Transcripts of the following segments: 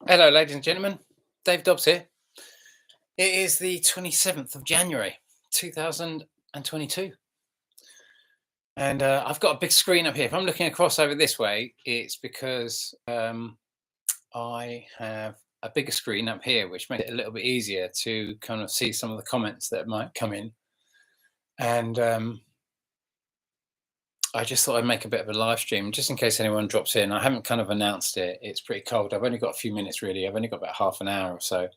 Hello, ladies and gentlemen. Dave Dobbs here. It is the 27th of January, 2022. And I've got a big screen up here. If I'm looking across over this way, it's because I have a bigger screen up here, which makes it a little bit easier to kind of see some of the comments that might come in. And I just thought I'd make a bit of a live stream just in case anyone drops in. I haven't kind of announced it. It's pretty cold. I've only got a few minutes, really. I've only got about half an hour or so.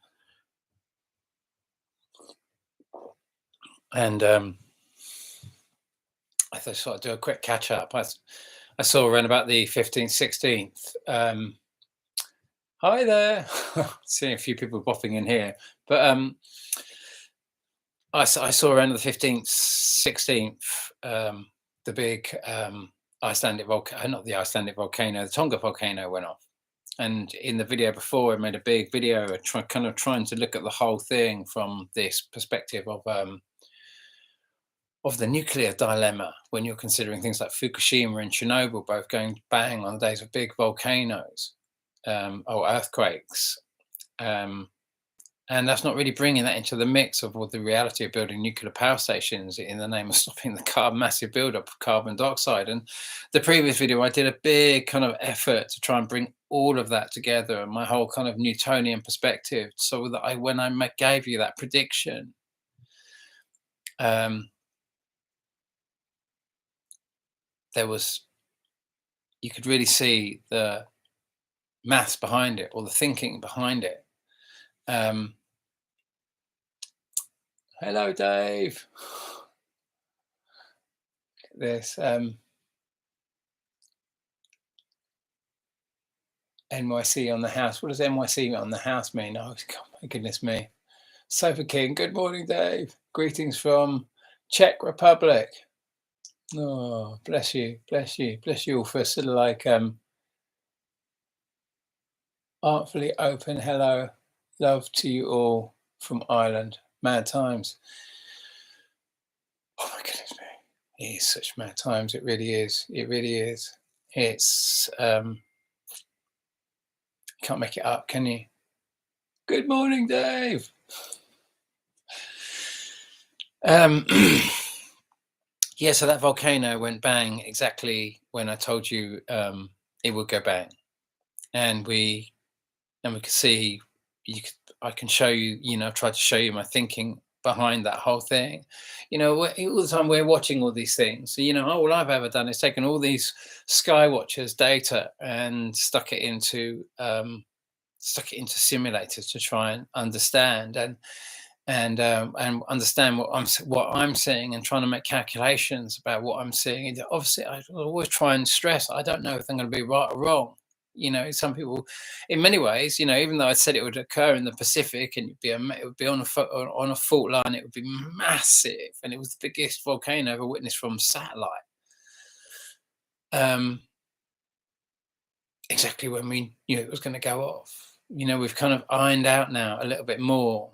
And I thought I'd do a quick catch up. I saw around about the 15th, 16th. Hi there. Seeing a few people popping in here. But I saw around the 15th, 16th, the big Icelandic volcano, not the Icelandic volcano, the Tonga volcano went off. And in the video before, I made a big video kind of trying to look at the whole thing from this perspective of the nuclear dilemma when you're considering things like Fukushima and Chernobyl both going bang on the days of big volcanoes or earthquakes. And that's not really bringing that into the mix of what the reality of building nuclear power stations in the name of stopping the massive buildup of carbon dioxide. And the previous video, I did a big kind of effort to try and bring all of that together and my whole kind of Newtonian perspective so that when I gave you that prediction, you could really see the maths behind it or the thinking behind it. Hello, Dave. This NYC on the house. What does NYC on the house mean? Oh, God, my goodness me. Sofa King, good morning, Dave. Greetings from Czech Republic. Oh, bless you, bless you, bless you all for sort of like artfully open hello, love to you all from Ireland. Mad times. Oh my goodness me, it is such mad times. It really is. It really is. It's can't make it up, can you? Good morning, Dave. Yeah, so that volcano went bang exactly when I told you it would go bang, and we could see. I can show you. I've tried to show you my thinking behind that whole thing. All the time we're watching all these things. So, all I've ever done is taken all these Skywatchers data and stuck it into simulators to try and understand and understand what I'm seeing and trying to make calculations about what I'm seeing. And obviously, I always try and stress I don't know if I'm going to be right or wrong. Some people, in many ways, even though I said it would occur in the Pacific and it would be on a fault line, it would be massive, and it was the biggest volcano ever witnessed from satellite. Exactly when we knew it was going to go off. We've kind of ironed out now a little bit more.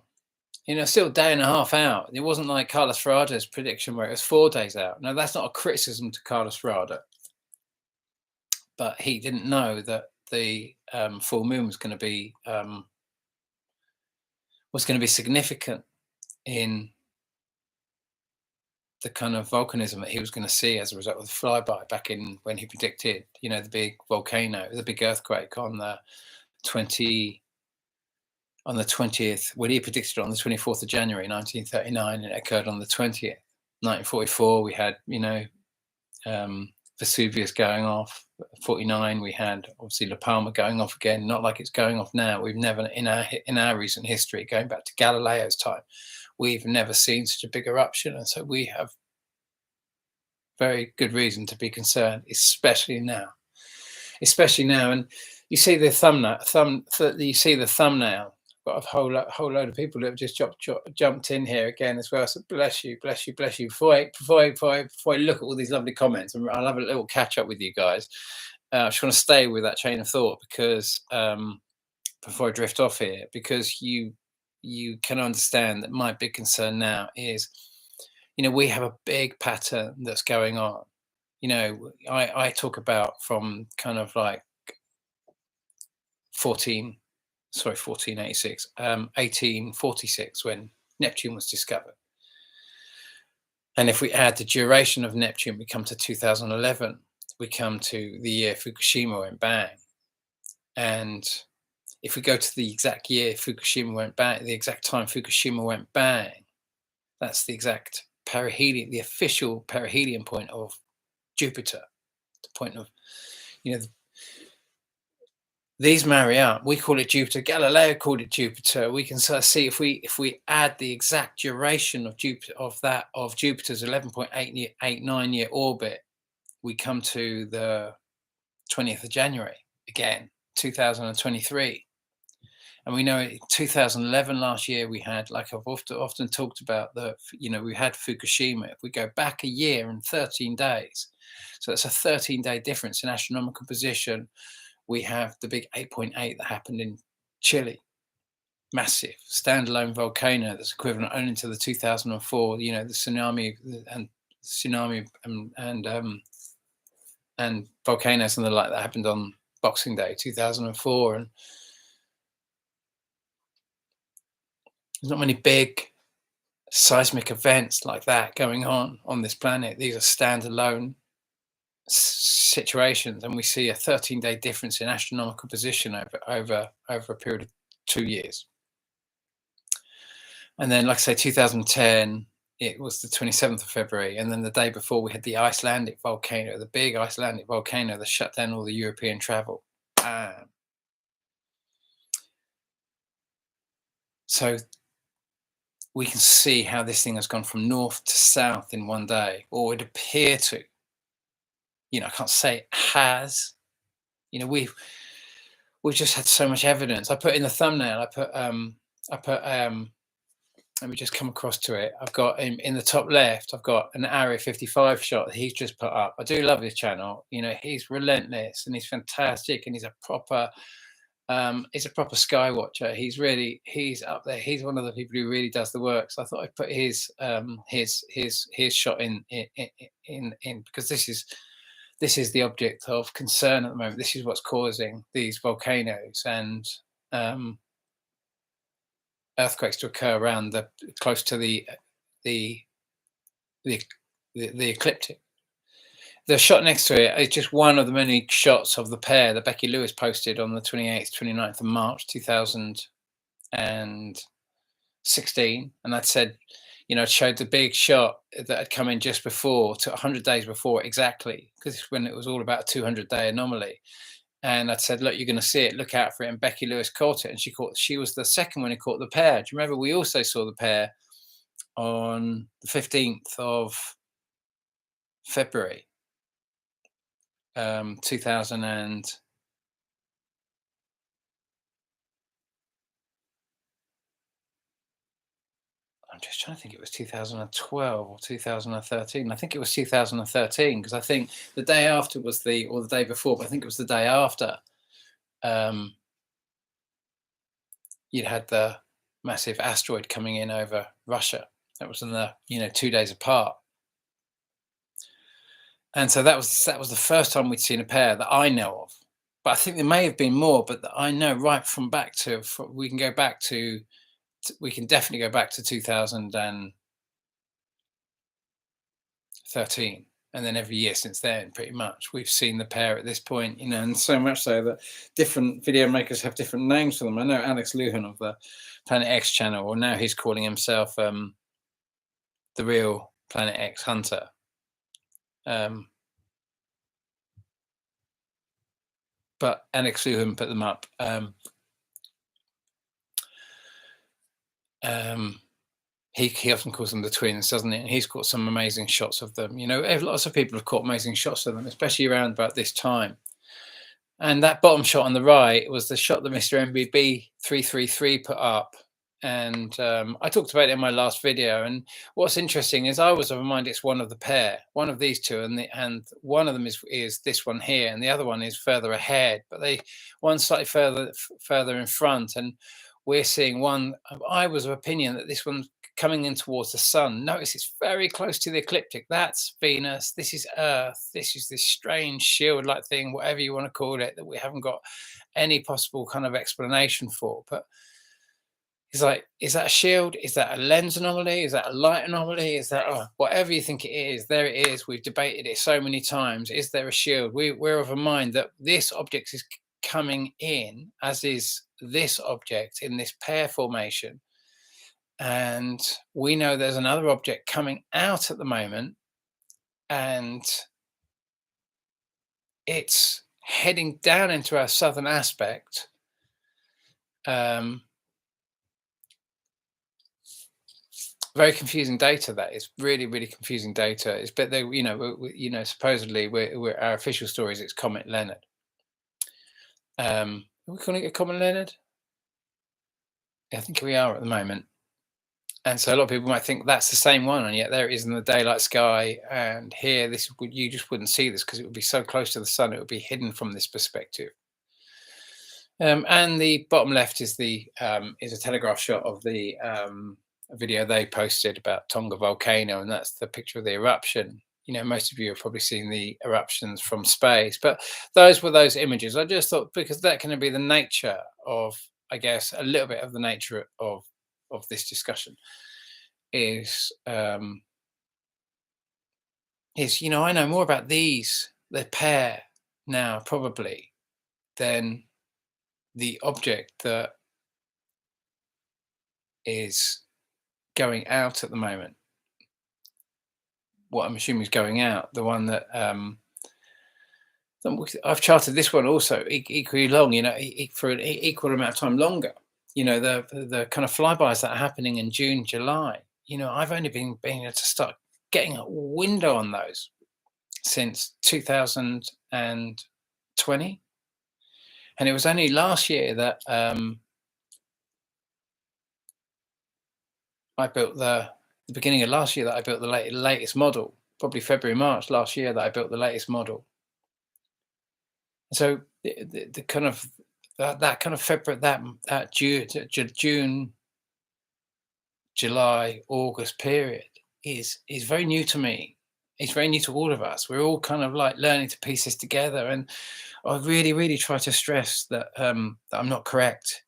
Still a day and a half out. It wasn't like Carlos Ferrada's prediction where it was 4 days out. Now, that's not a criticism to Carlos Ferrada, but he didn't know that the full moon was going to be significant in the kind of volcanism that he was going to see as a result of the flyby back in when he predicted, the big volcano, the big earthquake on the 20th, when he predicted it on the 24th of January, 1939, and it occurred on the 20th. 1944, we had, Vesuvius going off. 49, we had obviously La Palma going off again. Not like it's going off now. We've never, in our recent history, going back to Galileo's time, we've never seen such a big eruption, and so we have very good reason to be concerned, especially now. And you see the thumbnail. Got a whole load of people that have just jumped in here again as well. So bless you. Before I look at all these lovely comments, and I'll have a little catch up with you guys. I just want to stay with that chain of thought because before I drift off here, because you can understand that my big concern now is, we have a big pattern that's going on. I talk about from kind of like 14 sorry, 1486, 1846, when Neptune was discovered. And if we add the duration of Neptune, we come to 2011. We come to the year Fukushima went bang. And if we go to the exact year Fukushima went bang, the exact time Fukushima went bang, that's the exact perihelion, the official perihelion point of Jupiter. The point of, you know, these marry up. We call it Jupiter. Galileo called it Jupiter. We can sort of see if we add the exact duration of Jupiter, of Jupiter's 11.89 year orbit, we come to the 20th of January again, 2023. And we know in 2011, last year, we had, like I've often talked about, we had Fukushima. If we go back a year and 13 days, so that's a 13-day difference in astronomical position. We have the big 8.8 that happened in Chile, massive standalone volcano that's equivalent only to the 2004, the tsunami and volcanoes and the like that happened on Boxing Day 2004. And there's not many big seismic events like that going on this planet. These are standalone situations, and we see a 13-day difference in astronomical position over a period of 2 years. And then, like I say, 2010, it was the 27th of February, and then the day before we had the Icelandic volcano, the big Icelandic volcano that shut down all the European travel. So we can see how this thing has gone from north to south in one day, or would appear to. I can't say it has. We've just had so much evidence. I put in the thumbnail. Let me just come across to it. I've got in the top left. I've got an Area 55 shot that he's just put up. I do love his channel. He's relentless and he's fantastic, and he's a proper sky watcher. He's up there. He's one of the people who really does the work. So I thought I'd put his shot in because this is the object of concern at the moment. This is what's causing these volcanoes and earthquakes to occur around close to the ecliptic. The shot next to it is just one of the many shots of the pair that Becky Lewis posted on the 28th, 29th of March 2016, and I'd said, it showed the big shot that had come in just before, to 100 days before exactly, because when it was all about a 200-day anomaly. And I'd said, look, you're going to see it, look out for it. And Becky Lewis caught it, and she was the second one who caught the pair. Do you remember we also saw the pair on the 15th of February, 2000 and I'm just trying to think, it was 2012 or 2013. I think it was 2013, because I think the day after or the day before, but I think it was the day after, you'd had the massive asteroid coming in over Russia. That was in the 2 days apart. And so that was the first time we'd seen a pair that I know of. But I think there may have been more, but that I know right from back to, we can definitely go back to 2013, and then every year since then, pretty much, we've seen the pair at this point, and so much so that different video makers have different names for them. I know Alex Luhan of the Planet X channel, or now he's calling himself the real Planet X hunter. But Alex Luhan put them up. He often calls them the twins, doesn't he? And he's caught some amazing shots of them. Lots of people have caught amazing shots of them, especially around about this time. And that bottom shot on the right was the shot that Mr. MBB 333 put up. And I talked about it in my last video. And what's interesting is I was of a mind it's one of the pair, one of these two, and one of them is this one here, and the other one is further ahead. But one's slightly further in front, and we're seeing one. I was of opinion that this one coming in towards the sun. Notice it's very close to the ecliptic. That's Venus. This is Earth. This is this strange shield-like thing, whatever you want to call it, that we haven't got any possible kind of explanation for. But it's like, is that a shield? Is that a lens anomaly? Is that a light anomaly? Is that, oh, whatever you think it is? There it is. We've debated it so many times. Is there a shield? We're of a mind that this object is coming in, as is this object in this pair formation, and we know there's another object coming out at the moment, and it's heading down into our southern aspect. Very confusing data. That is really, really confusing data. It's, but they, supposedly our official story is it's Comet Leonard. Are we calling it Comet Leonard? I think we are at the moment. And so a lot of people might think that's the same one, and yet there it is in the daylight sky. And here, you just wouldn't see this because it would be so close to the sun; it would be hidden from this perspective. And the bottom left is a telegraph shot of the video they posted about Tonga volcano, and that's the picture of the eruption. Most of you have probably seen the eruptions from space, but those were those images. I just thought, because that can be the nature of, I guess, a little bit of the nature of this discussion is I know more about the pair now probably than the object that is going out at the moment. What I'm assuming is going out, the one that I've charted this one also equally long, for an equal amount of time longer. The kind of flybys that are happening in June, July. I've only been able to start getting a window on those since 2020, and it was only last year that I built the beginning of last year that I built the latest model. Probably February, March last year that I built the latest model. So the kind of that kind of February, that June, July, August period is very new to me. It's very new to all of us. We're all kind of like learning to piece this together, and I really, really try to stress that that I'm not correct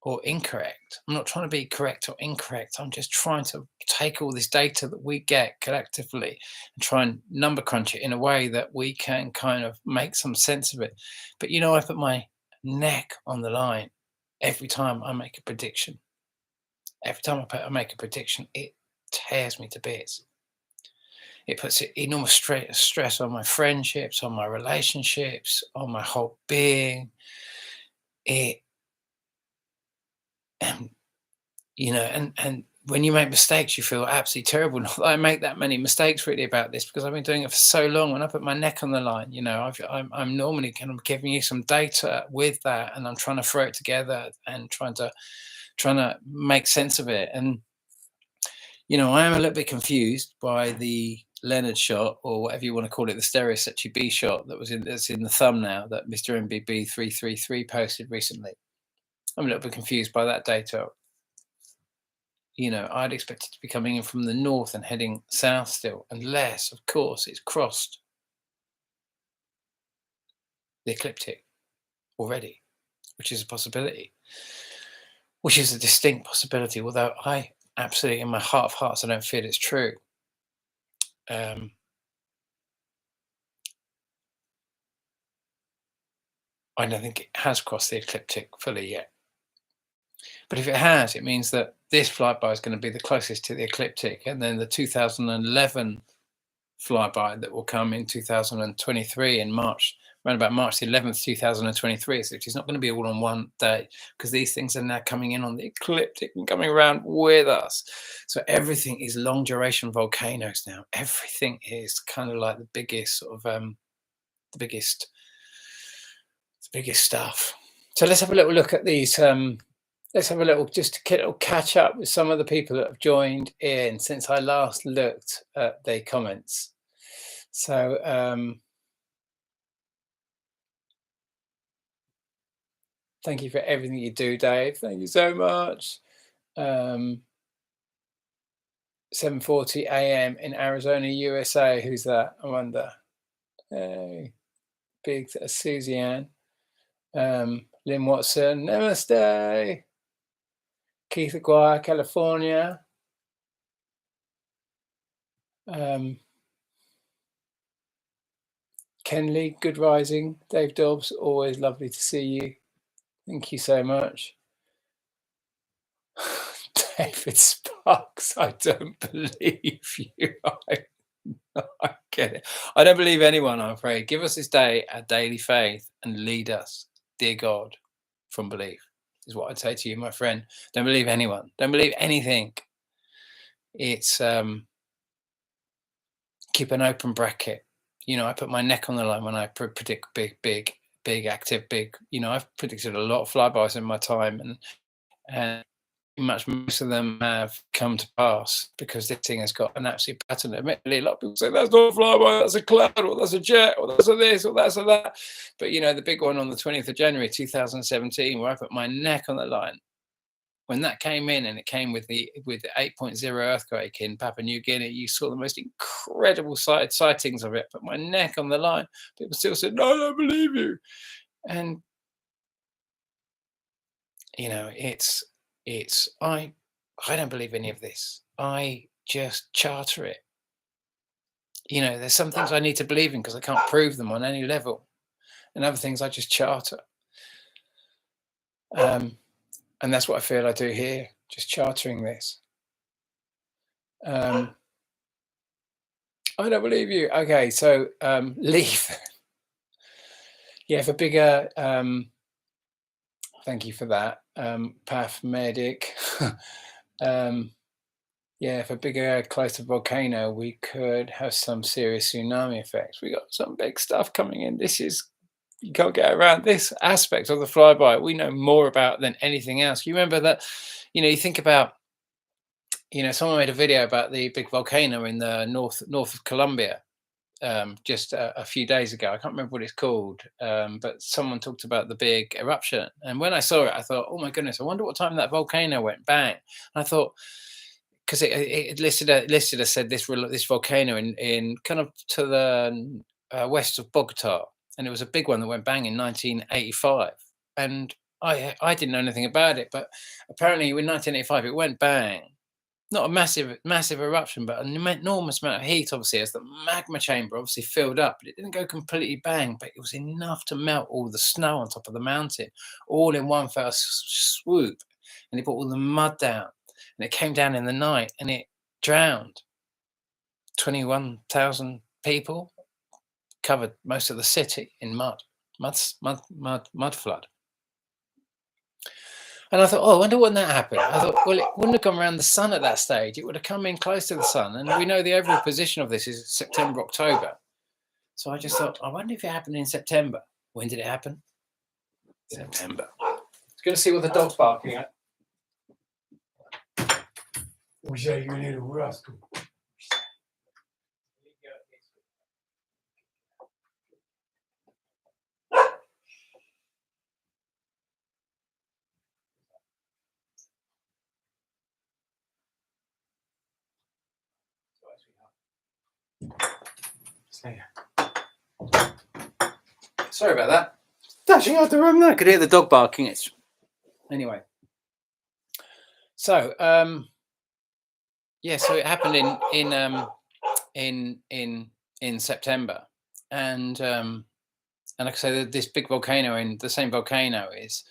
or incorrect. I'm not trying to be correct or incorrect. I'm just trying to take all this data that we get collectively and try and number crunch it in a way that we can kind of make some sense of it. But I put my neck on the line every time I make a prediction. Every time I make a prediction, it tears me to bits. It puts enormous stress on my friendships, on my relationships, on my whole being. It and when you make mistakes, you feel absolutely terrible. Not that I make that many mistakes really about this, because I've been doing it for so long. When I put my neck on the line, I'm normally kind of giving you some data with that, and I'm trying to throw it together and trying to make sense of it. And I am a little bit confused by the Leonard shot, or whatever you want to call it, the stereo Secchi B shot that's in the thumbnail that Mr. MBB 333 posted recently. I'm a little bit confused by that data. I'd expect it to be coming in from the north and heading south still, unless, of course, it's crossed the ecliptic already, which is a possibility, which is a distinct possibility, although I absolutely, in my heart of hearts, I don't feel it's true. I don't think it has crossed the ecliptic fully yet. But if it has, it means that this flyby is going to be the closest to the ecliptic, and then the 2011 flyby that will come in 2023 in March, around about March the 11th, 2023. So it's not going to be all on one day, because these things are now coming in on the ecliptic and coming around with us. So everything is long duration volcanoes now. Everything is kind of like the biggest sort of the biggest stuff. So let's have a little look at these. Let's have a little catch up with some of the people that have joined in since I last looked at their comments. So thank you for everything you do, Dave. Thank you so much. 7:40 a.m. in Arizona, USA. Who's that? I wonder. Hey, big Susie Ann. Lynn Watson. Namaste. Keith Aguirre, California. Ken Lee, good rising. Dave Dobbs, always lovely to see you. Thank you so much. David Sparks, I don't believe you. I get it. I don't believe anyone, I'm afraid. Give us this day our daily faith and lead us, dear God, from belief, is what I'd say to you, my friend. Don't believe anyone. Don't believe anything. It's keep an open bracket. You know, I put my neck on the line when I predict big, active, big. You know, I've predicted a lot of flybys in my time, and most of them have come to pass because this thing has got an absolute pattern. Admittedly, a lot of people say that's not a flyby, that's a cloud, or that's a jet, or that's a this, or that's a that. But you know, the big one on the 20th of January 2017, where I put my neck on the line, when that came in, and it came with the 8.0 earthquake in Papua New Guinea, you saw the most incredible sightings of it. Put my neck on the line. People still said, "No, I don't believe you," and you know, I don't believe any of this. I just charter it. You know, there's some things I need to believe in because I can't prove them on any level, and other things I just charter. And that's what I feel I do here, just chartering this. I don't believe you. Okay, so leave. Yeah, for bigger. Thank you for that, Path Medic. Yeah, if a bigger, closer volcano, we could have some serious tsunami effects. We got some big stuff coming in. You can't get around this aspect of the flyby. We know more about than anything else. You remember that, you know, you think about, you know, someone made a video about the big volcano in the north of Colombia just a few days ago. I can't remember what it's called, but someone talked about the big eruption. And when I saw it, I thought, oh my goodness, I wonder what time that volcano went bang. And I thought, because it listed said this volcano in kind of to the west of Bogota, and it was a big one that went bang in 1985. And I didn't know anything about it, but apparently in 1985 it went bang. Not a massive eruption, but an enormous amount of heat, obviously, as the magma chamber obviously filled up. But it didn't go completely bang, but it was enough to melt all the snow on top of the mountain, all in one fell swoop. And it brought all the mud down, and it came down in the night, and it drowned 21,000 people, covered most of the city in mud flood. And I thought, oh, I wonder when that happened. I thought, well, it wouldn't have come around the sun at that stage. It would have come in close to the sun. And we know the overall position of this is September, October. So I just thought, I wonder if it happened in September. When did it happen? September. I was going to see what the dog's barking at. We say you little rascal. Sorry about that. Dashing out the room now. I could hear the dog barking. Anyway. So yeah, so it happened in September, and like I say, this big volcano in the same volcano is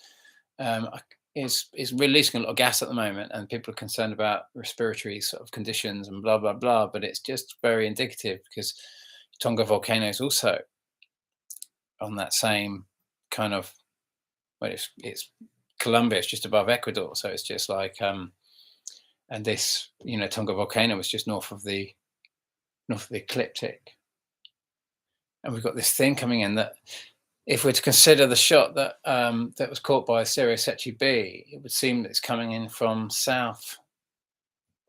releasing a lot of gas at the moment, and people are concerned about respiratory sort of conditions and blah blah blah. But it's just very indicative because Tonga volcano is also on that same kind of, well, it's Colombia, it's just above Ecuador, so it's just like and this, you know, Tonga volcano was just north of the ecliptic, and we've got this thing coming in that, if we're to consider the shot that that was caught by Sirius B, it would seem that it's coming in from south.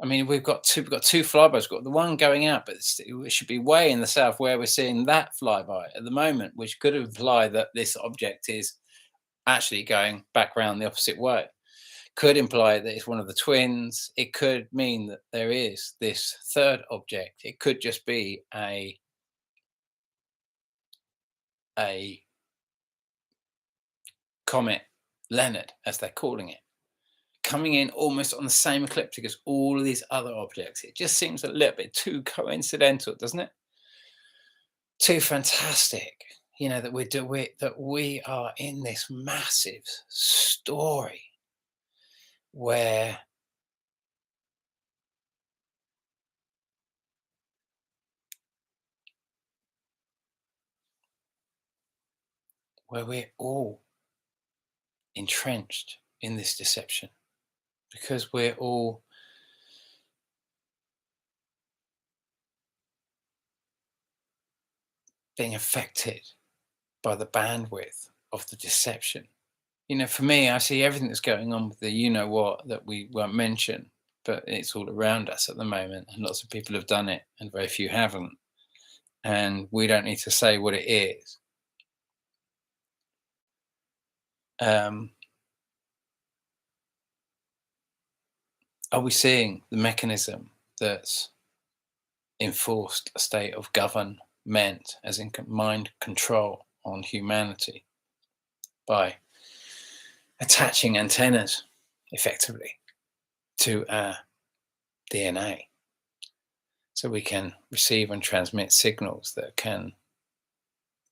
I mean, we've got two flybys. We've got the one going out, but it should be way in the south where we're seeing that flyby at the moment, which could imply that this object is actually going back round the opposite way. Could imply that it's one of the twins. It could mean that there is this third object. It could just be a comet Leonard, as they're calling it, coming in almost on the same ecliptic as all of these other objects. It just seems a little bit too coincidental, doesn't it? Too fantastic, that we are in this massive story where we're all entrenched in this deception, because we're all being affected by the bandwidth of the deception. For me, I see everything that's going on with the what that we won't mention, but it's all around us at the moment, and lots of people have done it and very few haven't, and we don't need to say what it is. Are we seeing the mechanism that's enforced a state of government, as in mind control on humanity, by attaching antennas effectively to our DNA, so we can receive and transmit signals that can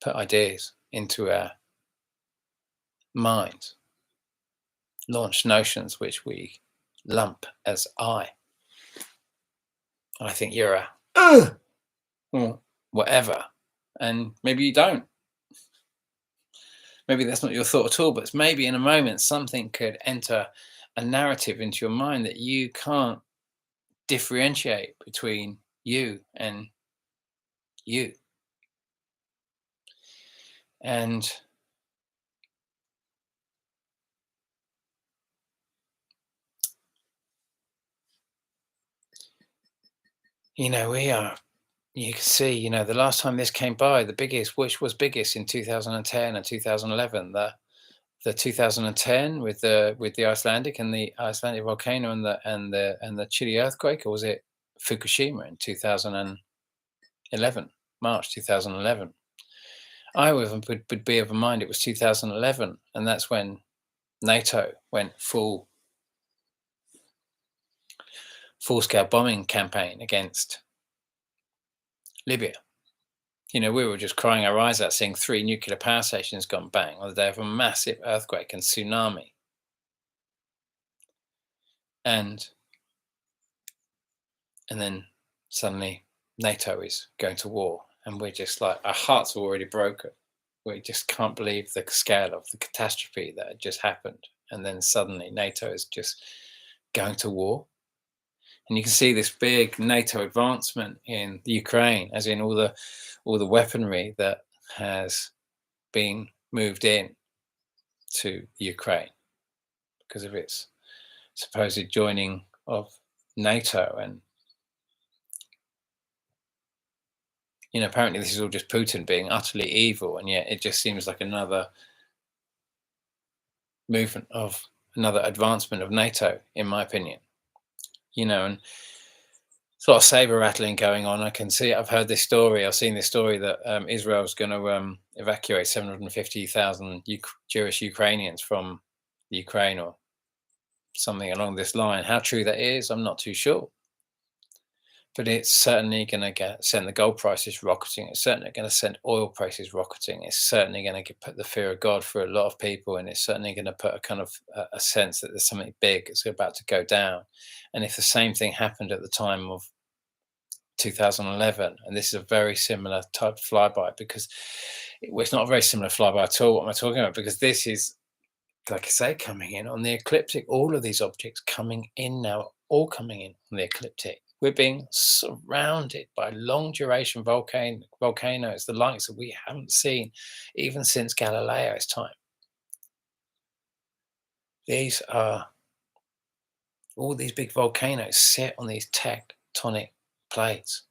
put ideas into our minds, launch notions which we lump as I think you're a or whatever, and maybe you don't. Maybe that's not your thought at all, but maybe in a moment something could enter a narrative into your mind that you can't differentiate between you and you. And we are, you can see, the last time this came by, the biggest, which was biggest in 2010 and 2011, the 2010 with the Icelandic and the Icelandic volcano and the Chile earthquake, or was it Fukushima in 2011, March 2011? I would be of a mind it was 2011, and that's when NATO went full-scale bombing campaign against Libya. We were just crying our eyes out seeing 3 nuclear power stations gone bang on the day of a massive earthquake and tsunami. And then suddenly NATO is going to war, and we're just like, our hearts are already broken. We just can't believe the scale of the catastrophe that had just happened. And then suddenly NATO is just going to war. And you can see this big NATO advancement in the Ukraine, as in all the weaponry that has been moved in to Ukraine because of its supposed joining of NATO. And apparently this is all just Putin being utterly evil, and yet it just seems like another movement of another advancement of NATO, in my opinion. And sort of saber rattling going on. I can see, I've heard this story, I've seen this story that Israel's going to evacuate 750,000 Jewish Ukrainians from the Ukraine, or something along this line. How true that is, I'm not too sure. But it's certainly going to send the gold prices rocketing. It's certainly going to send oil prices rocketing. It's certainly going to put the fear of God for a lot of people, and it's certainly going to put a kind of a sense that there's something big that's about to go down. And if the same thing happened at the time of 2011, and this is a very similar type of flyby, because it's not a very similar flyby at all, what am I talking about? Because this is, like I say, coming in on the ecliptic. All of these objects coming in now, all coming in on the ecliptic. We're being surrounded by long duration volcanoes, the likes that we haven't seen even since Galileo's time. These are all these big volcanoes sit on these tectonic plates,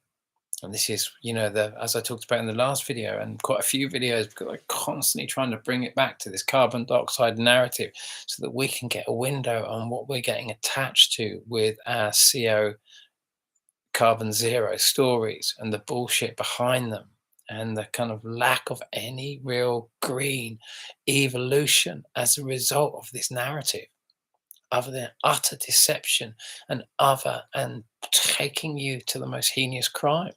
And this is, as I talked about in the last video and quite a few videos, because I'm constantly trying to bring it back to this carbon dioxide narrative so that we can get a window on what we're getting attached to with our CO carbon zero stories and the bullshit behind them and the kind of lack of any real green evolution as a result of this narrative, other than utter deception and taking you to the most heinous crime,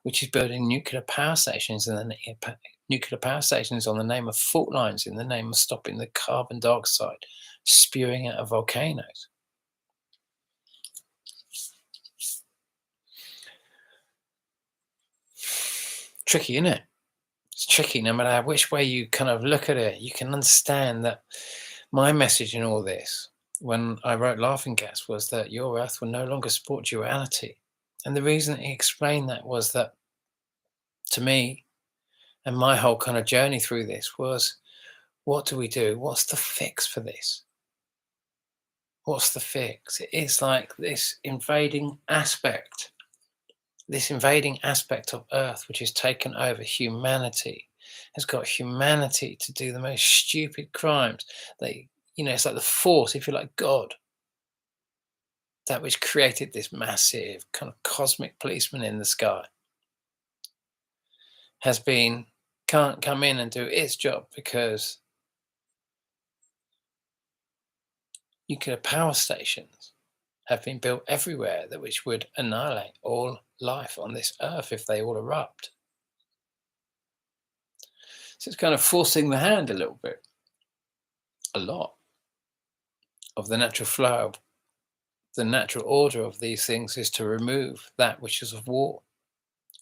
which is building nuclear power stations nuclear power stations on the name of fault lines, in the name of stopping the carbon dioxide spewing out of volcanoes. Tricky, isn't it? It's tricky. No matter which way you kind of look at it, you can understand that my message in all this, when I wrote Laughing Gas, was that your Earth will no longer support duality. And the reason he explained that was that, to me, and my whole kind of journey through this was, what do we do? What's the fix for this? What's the fix? It is like this invading aspect of Earth, which has taken over humanity, has got humanity to do the most stupid crimes. It's like the force, if you like, God, that which created this massive kind of cosmic policeman in the sky, can't come in and do its job because nuclear power stations have been built everywhere which would annihilate all life on this earth if they all erupt. So it's kind of forcing the hand a little bit, a lot, of the natural flow. The natural order of these things is to remove that which is of war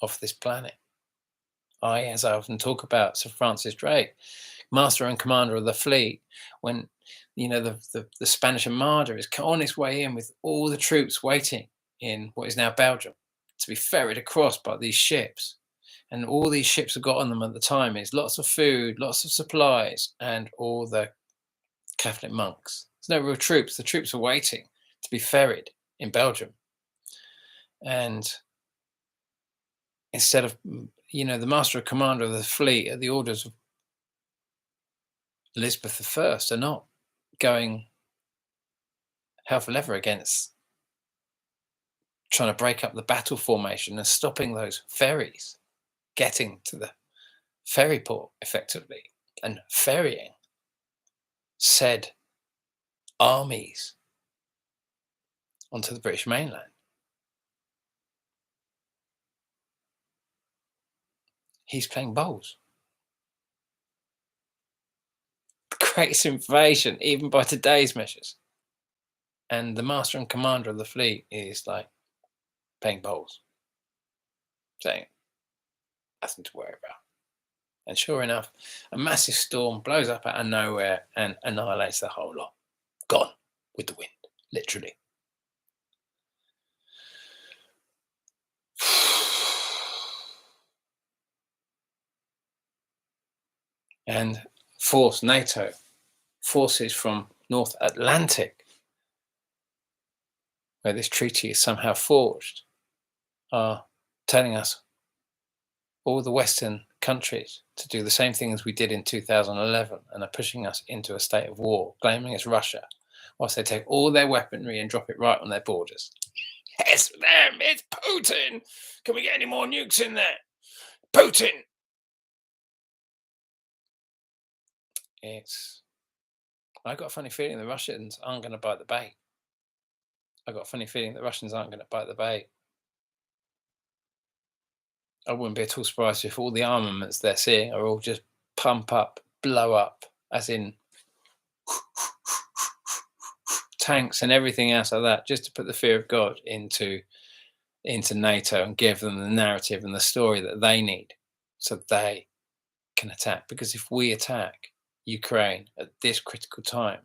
off this planet. As I often talk about, Sir Francis Drake, master and commander of the fleet, when the Spanish Armada is on its way in with all the troops waiting in what is now Belgium to be ferried across by these ships. And all these ships have got on them at the time is lots of food, lots of supplies, and all the Catholic monks. There's no real troops. The troops are waiting to be ferried in Belgium. And instead of, the master and commander of the fleet at the orders of Elizabeth I are not going hell for leather against trying to break up the battle formation and stopping those ferries getting to the ferry port effectively and ferrying said armies onto the British mainland. He's playing bowls. The greatest invasion, even by today's measures. And the master and commander of the fleet is like playing bowls, saying nothing to worry about. And sure enough, a massive storm blows up out of nowhere and annihilates the whole lot. Gone with the wind, literally. And NATO, forces from North Atlantic, where this treaty is somehow forged, are telling us, all the Western countries, to do the same thing as we did in 2011 and are pushing us into a state of war, claiming it's Russia, whilst they take all their weaponry and drop it right on their borders. It's them, it's Putin. Can we get any more nukes in there? Putin. I got a funny feeling the Russians aren't going to bite the bait. I wouldn't be at all surprised if all the armaments they're seeing are all just pump up, blow up, as in tanks and everything else like that, just to put the fear of God into NATO and give them the narrative and the story that they need so they can attack. Because if we attack Ukraine at this critical time,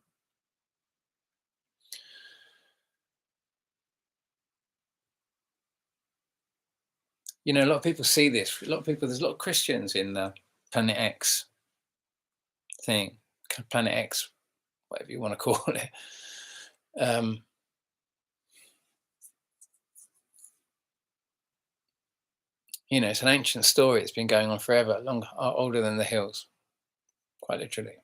a lot of people see this. There's a lot of Christians in the Planet X thing, Planet X, whatever you want to call it. It's an ancient story. It's been going on forever, long older than the hills, quite literally.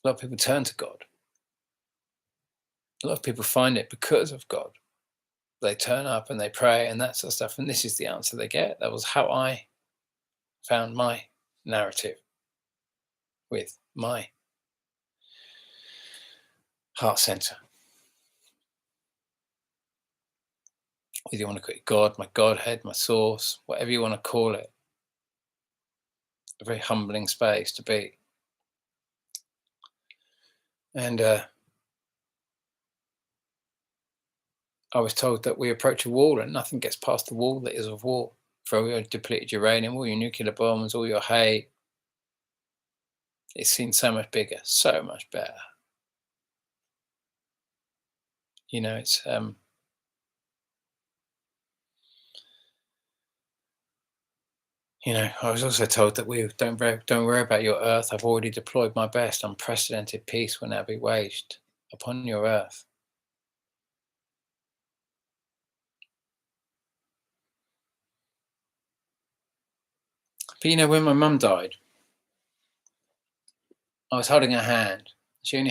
A lot of people turn to God. A lot of people find it because of God. They turn up and they pray and that sort of stuff, and this is the answer they get. That was how I found my narrative with my heart center. Whether you want to call it God, my Godhead, my source, whatever you want to call it. A very humbling space to be. And I was told that we approach a wall and nothing gets past the wall that is of war. For all your depleted uranium, all your nuclear bombs, all your hate, it's seen so much bigger, so much better. It's I was also told that we don't worry about your earth. I've already deployed my best. Unprecedented peace will now be waged upon your earth. But when my mum died, I was holding her hand. She'd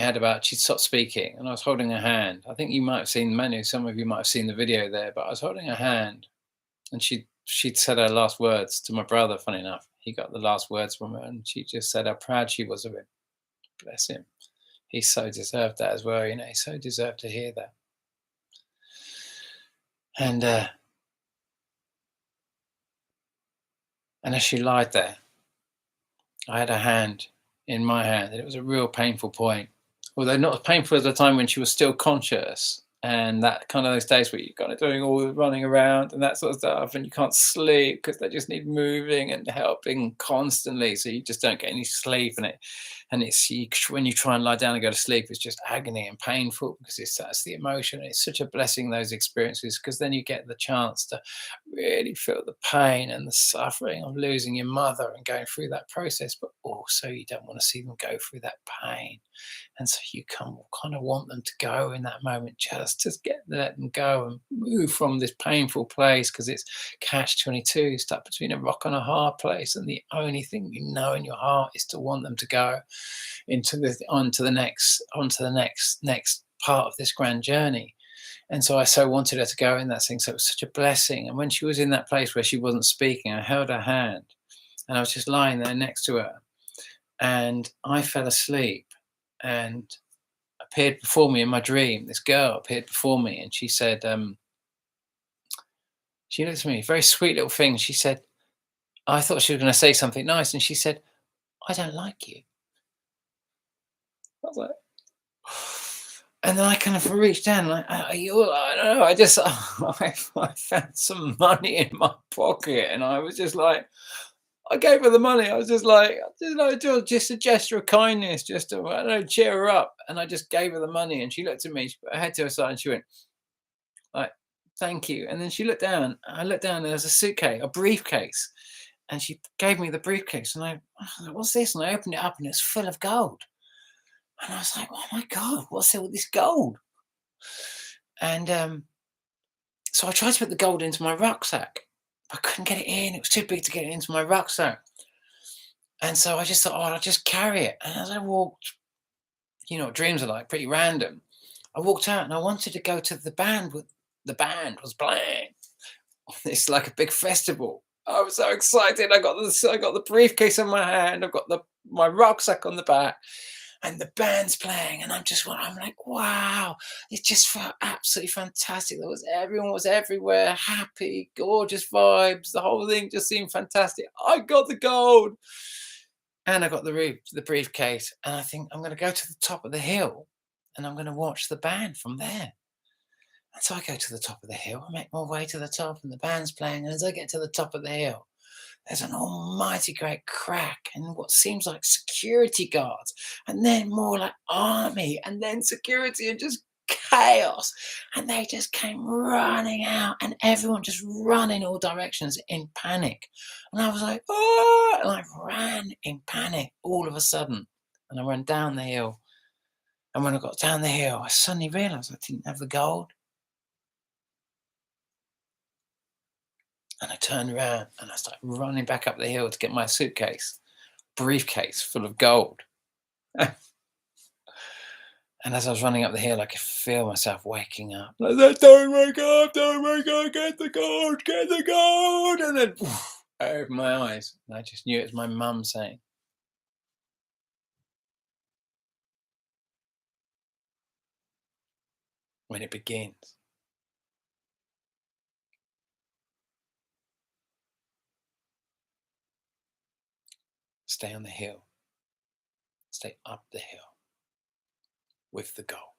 stopped speaking, and I was holding her hand. I think you might have seen some of you might have seen the video there, but I was holding her hand, and she'd said her last words to my brother. Funny enough, he got the last words from her, and she just said how proud she was of him. Bless him. He so deserved that as well. He so deserved to hear that. And as she lied there, I had her hand in my hand, and it was a real painful point. Although not as painful as the time when she was still conscious, and that kind of those days where you're kind of doing all the running around and that sort of stuff, and you can't sleep because they just need moving and helping constantly, so you just don't get any sleep. And when you try and lie down and go to sleep, it's just agony and painful because that's the emotion. It's such a blessing, those experiences, because then you get the chance to really feel the pain and the suffering of losing your mother and going through that process, but also you don't want to see them go through that pain. And so you kind of want them to go in that moment, just to let them go and move from this painful place, because it's catch 22, stuck between a rock and a hard place. And the only thing you know in your heart is to want them to go onto the next part of this grand journey. And so I so wanted her to go in that thing. So it was such a blessing. And when she was in that place where she wasn't speaking, I held her hand and I was just lying there next to her. And I fell asleep, and appeared before me in my dream. This girl appeared before me, and she said, she looked at me, very sweet little thing. She said, I thought she was going to say something nice. And she said, I don't like you. I was like, and then I kind of reached down, like, I don't know. I found some money in my pocket, and I was just like, I gave her the money. I was just like, just a gesture of kindness, just to, I don't know, cheer her up. And I just gave her the money, and she looked at me, she put her head to her side, and she went, like, thank you. And then she looked down. I looked down, and there was a suitcase, a briefcase, and she gave me the briefcase. And I was like, what's this? And I opened it up, and it's full of gold. And I was like, oh my God, what's there with this gold? And so I tried to put the gold into my rucksack. I couldn't get it in. It was too big to get it into my rucksack. And so I just thought, I'll just carry it. And as I walked, what dreams are like, pretty random. I walked out and I wanted to go to the band. The band was playing. It's like a big festival. I was so excited. I got the briefcase in my hand. I've got my rucksack on the back, and the band's playing. And I'm like, wow! It just felt absolutely fantastic. Everyone was everywhere, happy, gorgeous vibes. The whole thing just seemed fantastic. I got the gold, and I got the briefcase. And I think I'm going to go to the top of the hill, and I'm going to watch the band from there. And so I go to the top of the hill, I make my way to the top, and the band's playing. And as I get to the top of the hill, there's an almighty great crack, and what seems like security guards, and then more like army, and then security, and just chaos. And they just came running out, and everyone just run in all directions in panic. And I was like, oh, and I ran in panic all of a sudden. And I ran down the hill. And when I got down the hill, I suddenly realized I didn't have the gold. And I turned around and I started running back up the hill to get my suitcase, briefcase full of gold. And as I was running up the hill, I could feel myself waking up. Like that, don't wake up, get the gold, get the gold. And then I opened my eyes and I just knew it was my mum saying, when it begins, stay on the hill, stay up the hill with the goal.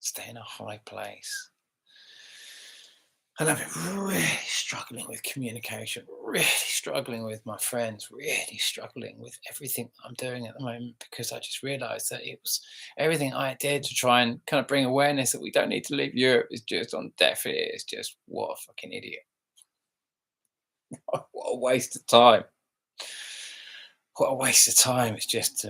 Stay in a high place. And I've been really struggling with communication, really struggling with my friends, really struggling with everything I'm doing at the moment, because I just realized that it was everything I did to try and kind of bring awareness that we don't need to leave Europe is just on deaf ears. Just what a fucking idiot. What a waste of time. What a waste of time. It's just,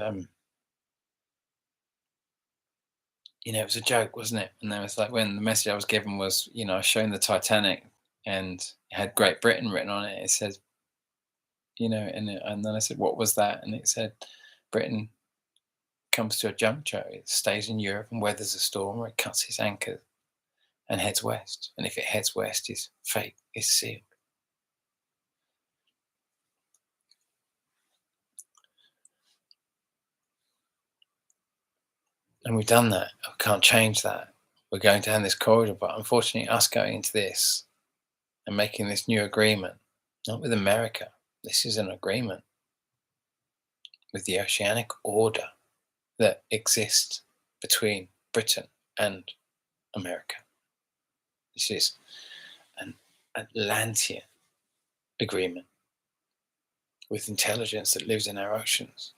it was a joke, wasn't it? And there was like when the message I was given was, I was showing the Titanic and it had Great Britain written on it. It says, and then I said, what was that? And it said, Britain comes to a juncture. It stays in Europe and weathers a storm, or it cuts its anchor and heads west. And if it heads west, its fate is sealed. And we've done that. We can't change that. We're going down this corridor, but unfortunately, us going into this and making this new agreement, not with America, this is an agreement with the oceanic order that exists between Britain and America. This is an Atlantean agreement with intelligence that lives in our oceans.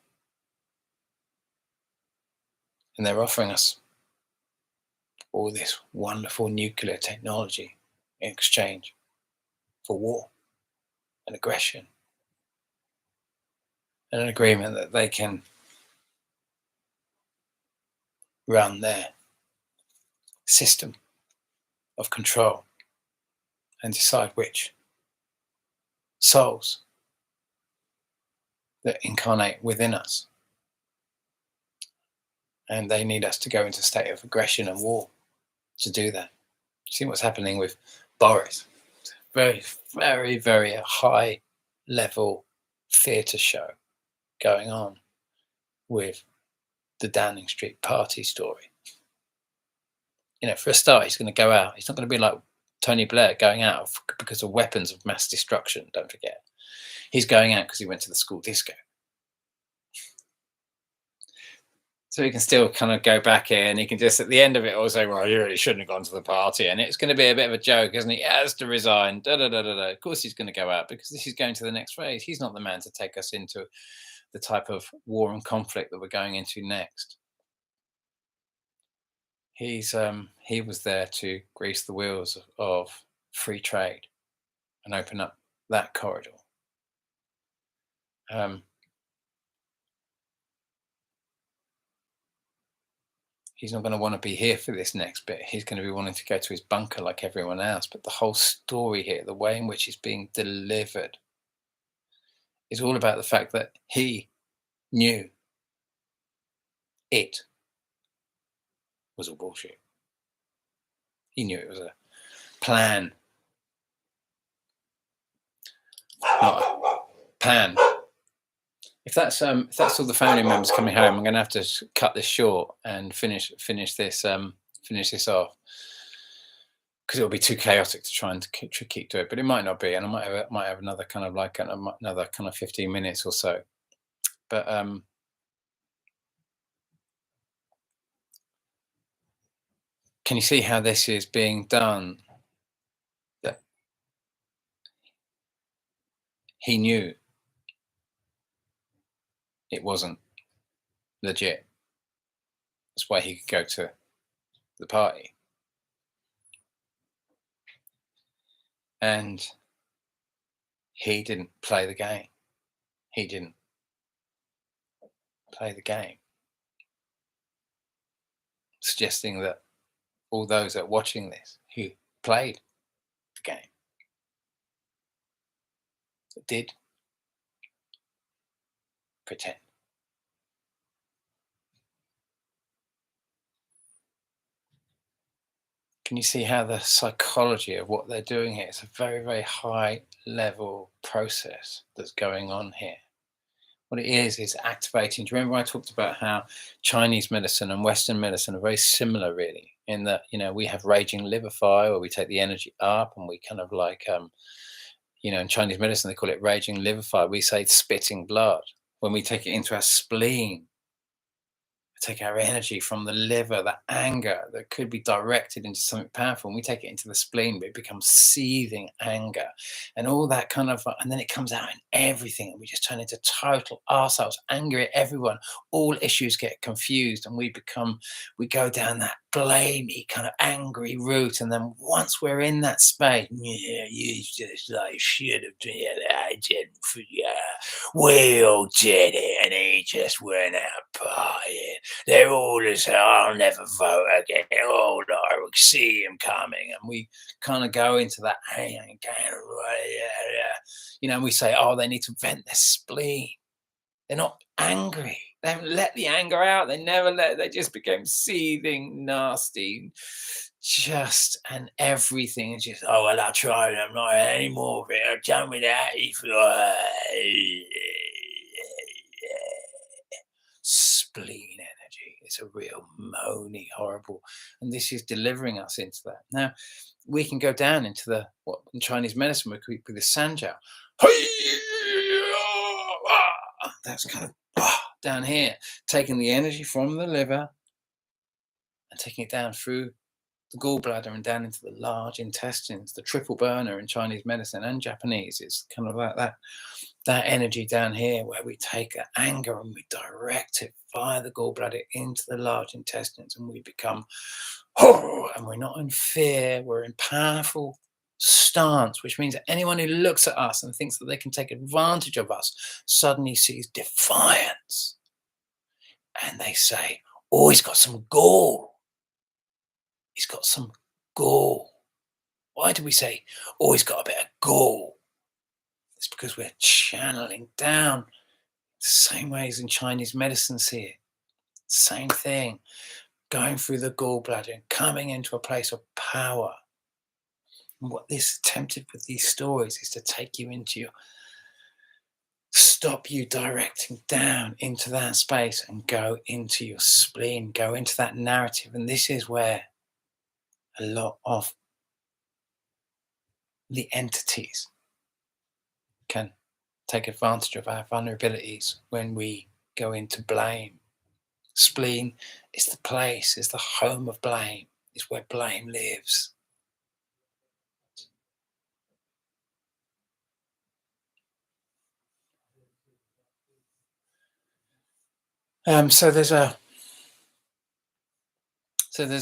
And they're offering us all this wonderful nuclear technology in exchange for war and aggression. And an agreement that they can run their system of control and decide which souls that incarnate within us. And they need us to go into a state of aggression and war to do that. See what's happening with Boris. Very, very, very high level theatre show going on with the Downing Street party story. For a start, he's going to go out. He's not going to be like Tony Blair going out because of weapons of mass destruction, don't forget. He's going out because he went to the school disco. So he can still kind of go back in. He can just, at the end of it, all say, well, you really shouldn't have gone to the party. And it's going to be a bit of a joke, isn't he? He has to resign. Of course he's going to go out because this is going to the next phase. He's not the man to take us into the type of war and conflict that we're going into next. He was there to grease the wheels of free trade and open up that corridor. He's not going to want to be here for this next bit. He's going to be wanting to go to his bunker like everyone else. But the whole story here, the way in which it's being delivered, is all about the fact that he knew it was all bullshit. He knew it was a plan, not a pan. If that's all the family members coming home, I'm going to have to cut this short and finish this off, because it'll be too chaotic to try and keep to it. But it might not be, and I might have another kind of like another kind of 15 minutes or so. But can you see how this is being done? That he knew it wasn't legit. That's why he could go to the party. And he didn't play the game. He didn't play the game, suggesting that all those that are watching this who played the game, that did pretend. Can you see how the psychology of what they're doing here is a very, very high level process that's going on here? What it is activating. Do you remember when I talked about how Chinese medicine and Western medicine are very similar, really, in that, we have raging liver fire, where we take the energy up and we kind of like, in Chinese medicine, they call it raging liver fire. We say spitting blood. When we take it into our spleen, take our energy from the liver, the anger that could be directed into something powerful, and we take it into the spleen, but it becomes seething anger and all that kind of, and then it comes out in everything, and we just turn into total arseholes, angry at everyone. All issues get confused, and we go down that blamey kind of angry route. And then once we're in that space, yeah, you just like should have done it. I didn't forget. We all did it, and he just went out partying. They're all just, I'll never vote again. Oh, no, I will see him coming. And we kind of go into that, and we say, oh, they need to vent their spleen. They're not angry. They haven't let the anger out. They never they just became seething, nasty, and everything is just, oh, well, I tried. I'm not anymore. I'm done with that. Spleen energy. It's a real moany, horrible, and this is delivering us into that. Now, we can go down into what in Chinese medicine we call the sanjiao. That's kind of down here, taking the energy from the liver and taking it down through the gallbladder and down into the large intestines, the triple burner in Chinese medicine and Japanese. It's kind of like that energy down here, where we take the anger and we direct it via the gallbladder into the large intestines, and we become, and we're not in fear, we're in powerful stance, which means that anyone who looks at us and thinks that they can take advantage of us suddenly sees defiance. And they say, oh, he's got some gall. He's got some gall. Why do we say, oh, he's got a bit of gall? It's because we're channeling down the same ways in Chinese medicine here. Same thing. Going through the gallbladder and coming into a place of power. And what this attempted with these stories is to take you into stop you directing down into that space and go into your spleen, go into that narrative. And this is where a lot of the entities can take advantage of our vulnerabilities when we go into blame. Spleen is the place, is the home of blame, is where blame lives. So there's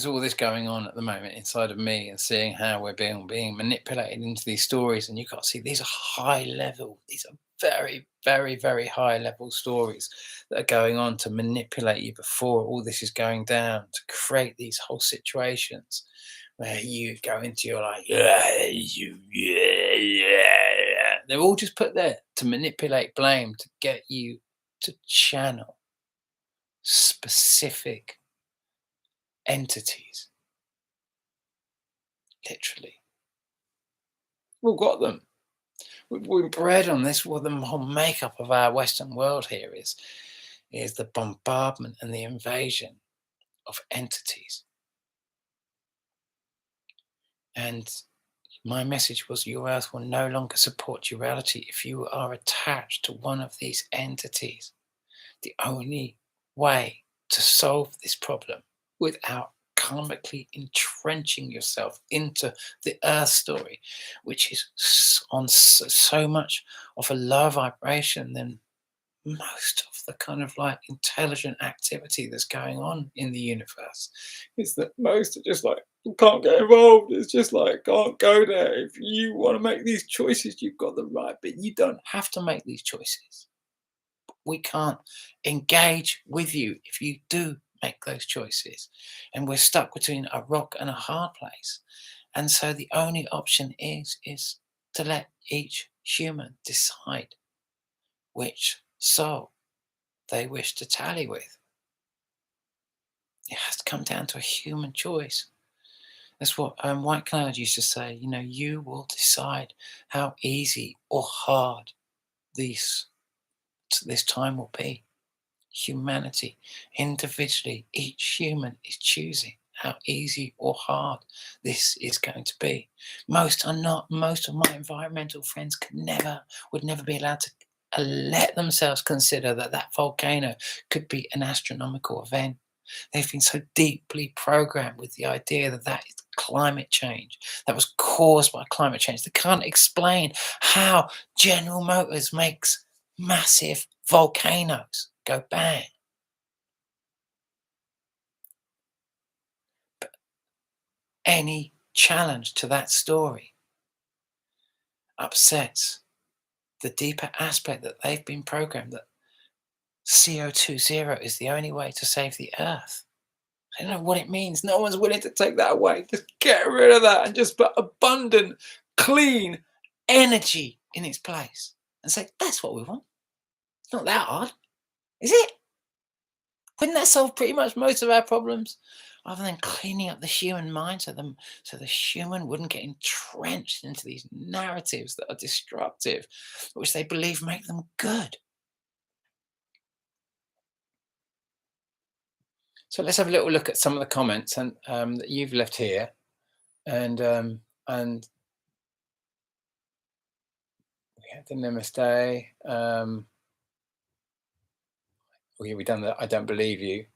all this going on at the moment inside of me, and seeing how we're being manipulated into these stories. And you got to see, these are high level. These are very, very, very high level stories that are going on to manipulate you before all this is going down, to create these whole situations where you go into your like, they're all just put there to manipulate blame, to get you to channel specific entities. Literally. We've got them. We're bred on this. Well, the whole makeup of our Western world here is the bombardment and the invasion of entities. And my message was, your earth will no longer support your reality if you are attached to one of these entities. The only way to solve this problem without karmically entrenching yourself into the earth story, which is on so much of a lower vibration than most of the kind of like intelligent activity that's going on in the universe is that most are just like, can't get involved. It's just like, can't go there. If you want to make these choices, you've got the right, but you don't have to make these choices. We can't engage with you if you do make those choices. And we're stuck between a rock and a hard place. And so the only option is to let each human decide which soul they wish to tally with. It has to come down to a human choice. That's what White Cloud used to say. You will decide how easy or hard this time will be. Humanity, individually, each human is choosing how easy or hard this is going to be. Most are not. Most of my environmental friends would never be allowed to let themselves consider that volcano could be an astronomical event. They've been so deeply programmed with the idea that is climate change, that was caused by climate change. They can't explain how General Motors makes massive volcanoes go bang. But any challenge to that story upsets the deeper aspect that they've been programmed that CO2 zero is the only way to save the earth. I don't know what it means. No one's willing to take that away. Just get rid of that and just put abundant, clean energy in its place and say, that's what we want. It's not that hard, is it? Wouldn't that solve pretty much most of our problems? Other than cleaning up the human mind so the human wouldn't get entrenched into these narratives that are destructive, which they believe make them good. So let's have a little look at some of the comments and that you've left here, and we had the namaste. We done that. I don't believe you.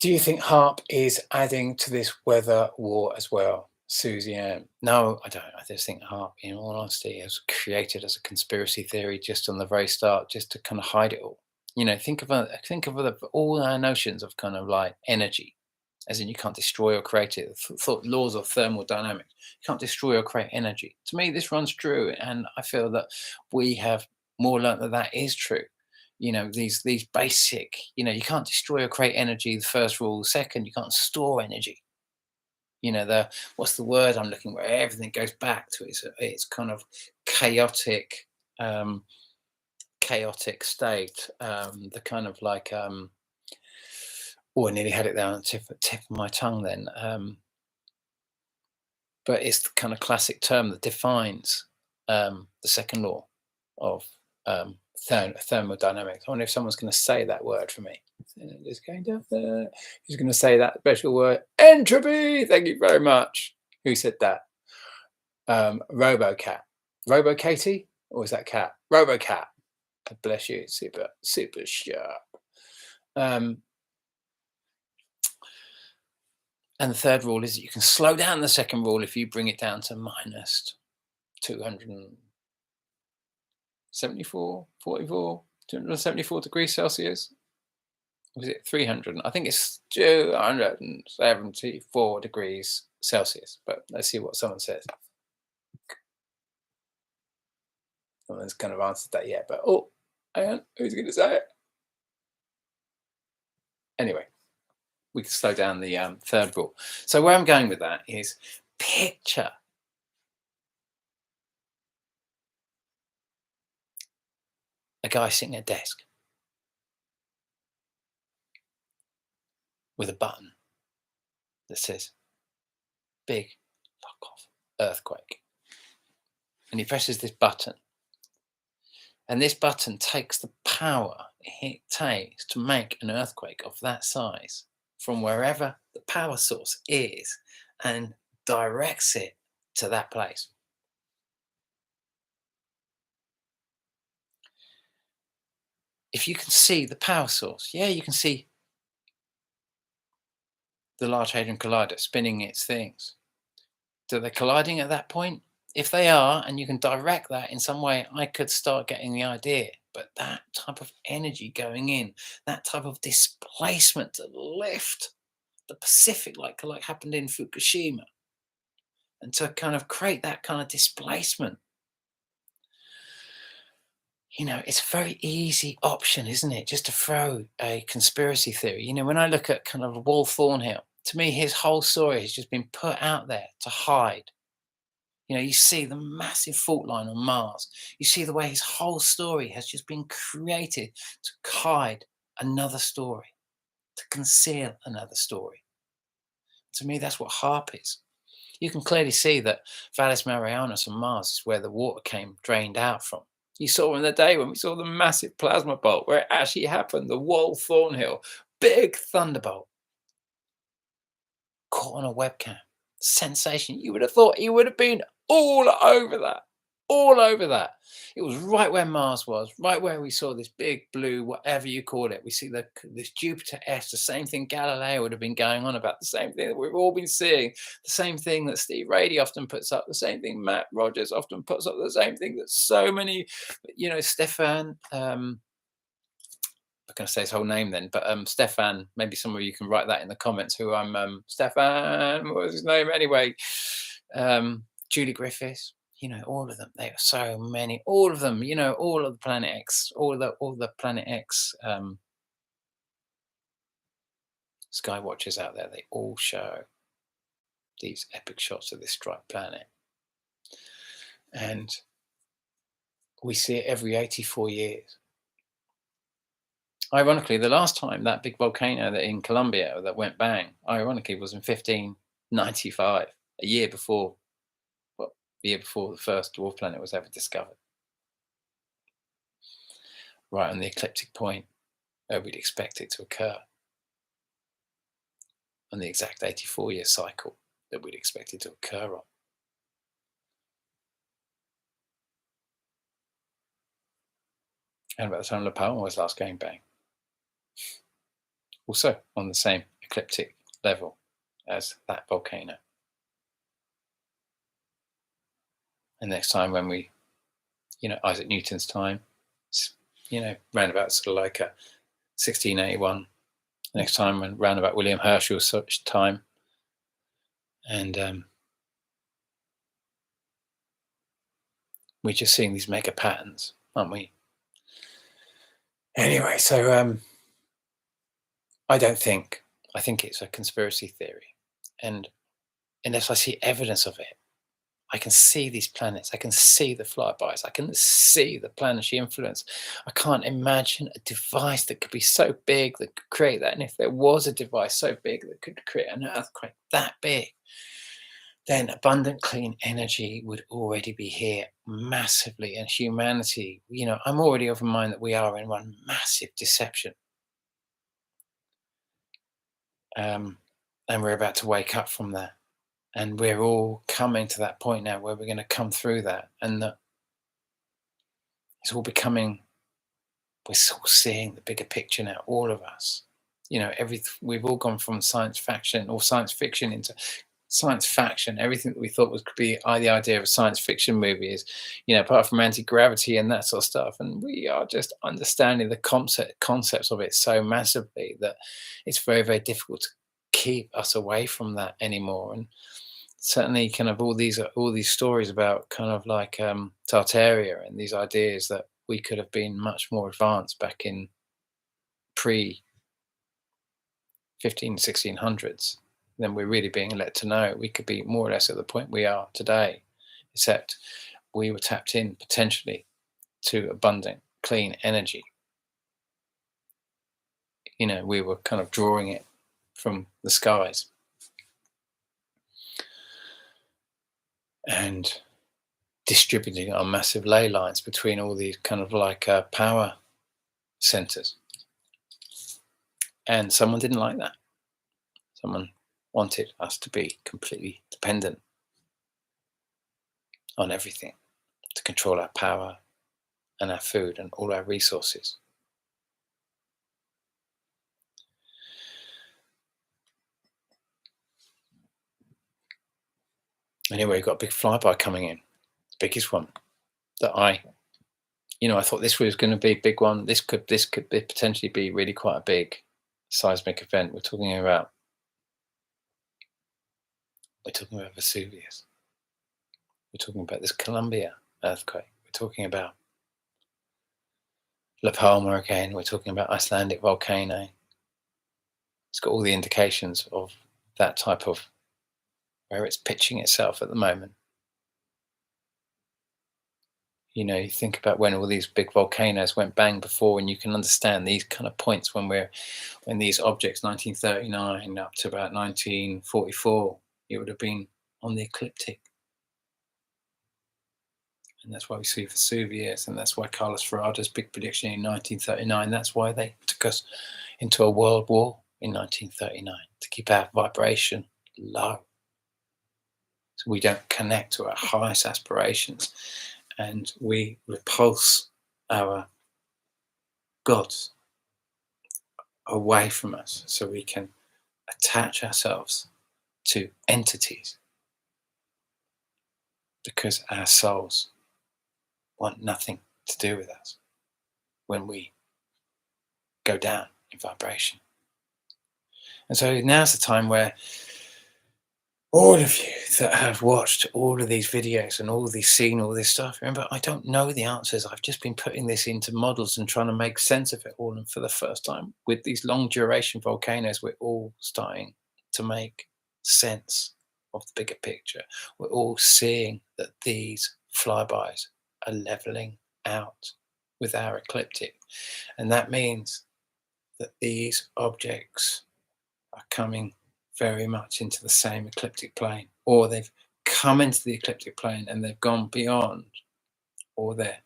Do you think HARP is adding to this weather war as well, Susie Ann? No, I don't. I just think HARP, in all honesty, was created as a conspiracy theory just on the very start, just to kind of hide it all. Think of all our notions of kind of like energy, as in you can't destroy or create it. Thought laws of thermodynamics. You can't destroy or create energy. To me, this runs true, and I feel that we have more learnt that is true. These basic, you can't destroy or create energy, the first rule. Second, you can't store energy. What's the word I'm looking, where everything goes back to its kind of chaotic state, the kind of like I nearly had it there on the tip of my tongue then, but it's the kind of classic term that defines the second law of thermodynamics. I wonder if someone's going to say that word for me. Just going down there. Who's going to say that special word? Entropy. Thank you very much. Who said that? RoboCat. RoboKatie? Or was that cat? RoboCat. God bless you. Super, super sharp. And the third rule is that you can slow down the second rule if you bring it down to minus 274 degrees Celsius. Was it 300? I think it's 274 degrees Celsius, but let's see what someone says. No one's kind of answered that yet, but hang on, who's going to say it? Anyway, we can slow down the third rule. So where I'm going with that is picture a guy sitting at a desk with a button that says big fuck off earthquake. And he presses this button. And this button takes the power it takes to make an earthquake of that size from wherever the power source is and directs it to that place. If you can see the power source, you can see the Large Hadron Collider spinning its things. So they're colliding at that point? If they are, and you can direct that in some way, I could start getting the idea. But that type of energy going in, that type of displacement to lift the Pacific, like happened in Fukushima, and to kind of create that kind of displacement. It's a very easy option, isn't it? Just to throw a conspiracy theory. When I look at kind of Wall Thornhill, to me, his whole story has just been put out there to hide. You see the massive fault line on Mars. You see the way his whole story has just been created to hide another story, to conceal another story. To me, that's what HARP is. You can clearly see that Valles Marianas on Mars is where the water came drained out from. You saw in the day when we saw the massive plasma bolt where it actually happened, the Wall Thornhill, big thunderbolt caught on a webcam. Sensation. You would have thought he would have been all over that. All over that. It was right where Mars was, right where we saw this big blue, whatever you call it. We see this Jupiter S, the same thing Galileo would have been going on about, the same thing that we've all been seeing, the same thing that Steve Rady often puts up, the same thing Matt Rogers often puts up, the same thing that so many, Stefan, I'm going to say his whole name then, but Stefan, maybe some of you can write that in the comments who I'm, Stefan, what was his name anyway? Julie Griffiths, all of them. They are so many, all of them, all of the Planet X, all the Planet X sky watchers out there, they all show these epic shots of this striped planet. And we see it every 84 years. Ironically, the last time that big volcano that in Colombia that went bang, ironically, was in 1595, a year before, the year before the first dwarf planet was ever discovered. Right on the ecliptic point where we'd expect it to occur. On the exact 84-year cycle that we'd expect it to occur on. And about the time La Palma was last going bang. Also on the same ecliptic level as that volcano. And next time when we, Isaac Newton's time, round about sort of like 1681. Next time when round about William Herschel's such time. And we're just seeing these mega patterns, aren't we? Anyway, so I think it's a conspiracy theory. And unless I see evidence of it, I can see these planets, I can see the flybys, I can see the planetary influence. I can't imagine a device that could be so big that could create that. And if there was a device so big that could create an earthquake that big, then abundant clean energy would already be here massively. And humanity, I'm already of a mind that we are in one massive deception. And we're about to wake up from that. And we're all coming to that point now where we're going to come through that. And that it's all becoming, we're all seeing the bigger picture now, all of us. We've all gone from science fiction into science fiction. Everything that we thought could be the idea of a science fiction movie is, apart from anti-gravity and that sort of stuff. And we are just understanding the concepts of it so massively that it's very, very difficult to keep us away from that anymore. And certainly kind of all these stories about kind of like Tartaria and these ideas that we could have been much more advanced back in pre 1600s, then we're really being let to know we could be more or less at the point we are today, except we were tapped in potentially to abundant clean energy. We were kind of drawing it from the skies and distributing our massive ley lines between all these kind of like power centers. And someone didn't like that. Someone wanted us to be completely dependent on everything to control our power and our food and all our resources. Anyway, we've got a big flyby coming in. biggest one that I thought this was going to be a big one. This could potentially be really quite a big seismic event. We're talking about Vesuvius. We're talking about this Colombia earthquake. We're talking about La Palma again. We're talking about Icelandic volcano. It's got all the indications of that type of where it's pitching itself at the moment. You think about when all these big volcanoes went bang before, and you can understand these kind of points when these objects, 1939 up to about 1944, it would have been on the ecliptic. And that's why we see Vesuvius, and that's why Carlos Ferrada's big prediction in 1939, that's why they took us into a world war in 1939, to keep our vibration low, so we don't connect to our highest aspirations, and we repulse our gods away from us, so we can attach ourselves to entities, because our souls want nothing to do with us when we go down in vibration. And so now's the time where all of you that have watched all of these videos and seen all this stuff, remember, I don't know the answers. I've just been putting this into models and trying to make sense of it all. And for the first time with these long duration volcanoes, we're all starting to make sense of the bigger picture. We're all seeing that these flybys are leveling out with our ecliptic. And that means that these objects are coming very much into the same ecliptic plane, or they've come into the ecliptic plane and they've gone beyond, or they're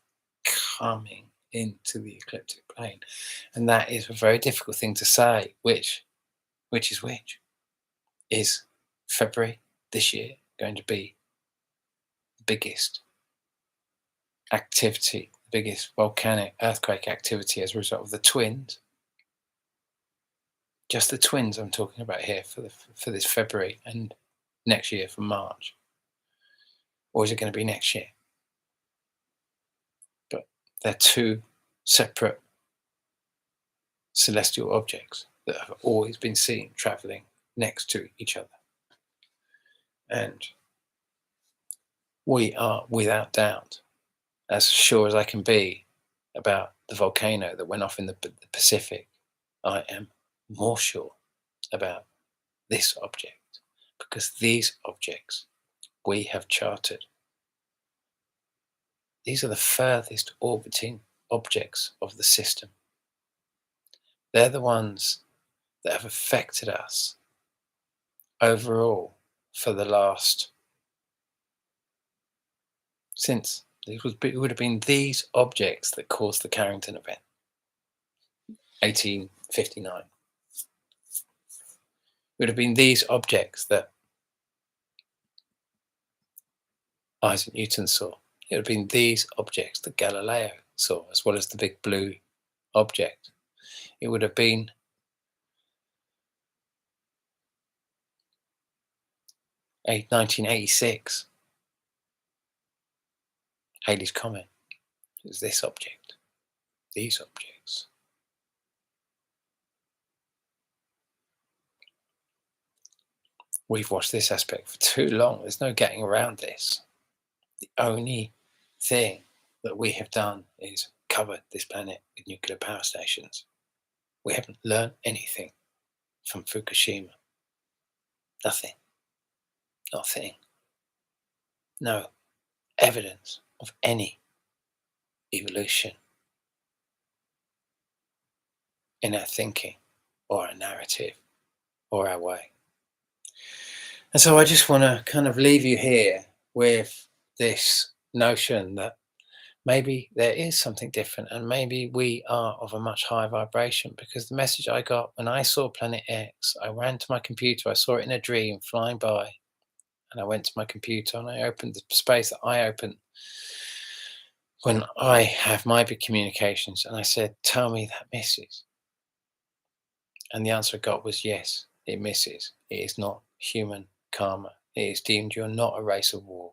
coming into the ecliptic plane. And that is a very difficult thing to say, which is which. Is February this year going to be the biggest activity, the biggest volcanic earthquake activity as a result of the twins? Just the twins I'm talking about here for this February, and next year for March. Or is it going to be next year? But they're two separate celestial objects that have always been seen traveling next to each other. And we are, without doubt, as sure as I can be about the volcano that went off in the Pacific, I am more sure about this object, because these objects we have charted. These are the furthest orbiting objects of the system. They're the ones that have affected us overall for the last, since it would have been these objects that caused the Carrington event, 1859. It would have been these objects that Isaac Newton saw. It would have been these objects that Galileo saw, as well as the big blue object. It would have been a 1986 Halley's Comet. It was this object, these objects. We've watched this aspect for too long. There's no getting around this. The only thing that we have done is cover this planet with nuclear power stations. We haven't learned anything from Fukushima. Nothing. Nothing. No evidence of any evolution in our thinking or our narrative or our way. And so I just want to kind of leave you here with this notion that maybe there is something different, and maybe we are of a much higher vibration, because the message I got when I saw Planet X, I ran to my computer, I saw it in a dream flying by, and I went to my computer and I opened the space that I open when I have my big communications, and I said, tell me that misses. And the answer I got was yes, it misses. It is not human karma. It is deemed you're not a race of war.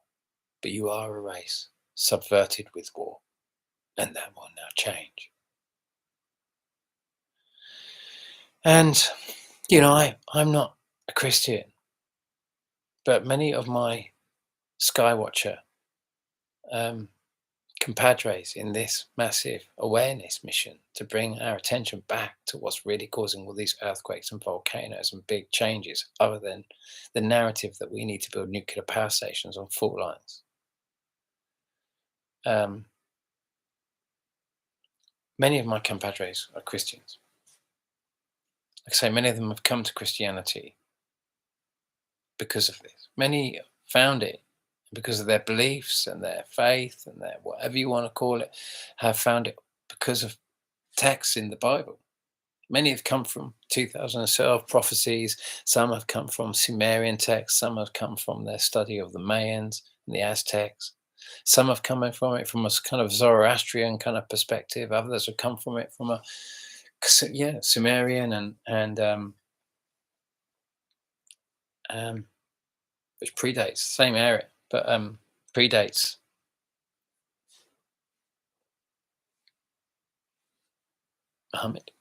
but you are a race subverted with war, and that will now change. And, I'm not a Christian, but many of my Skywatcher um, compadres in this massive awareness mission to bring our attention back to what's really causing all these earthquakes and volcanoes and big changes, other than the narrative that we need to build nuclear power stations on fault lines. Um, Many of my compadres are Christians. Like I say, many of them have come to Christianity because of this. Many found it because of their beliefs and their faith and their whatever you want to call it, have found it because of texts in the Bible. Many have come from 2012 prophecies. Some have come from Sumerian texts. Some have come from their study of the Mayans and the Aztecs. Some have come from it from a kind of Zoroastrian kind of perspective. Others have come from it from a Sumerian and which predates same area, but predates Muhammad.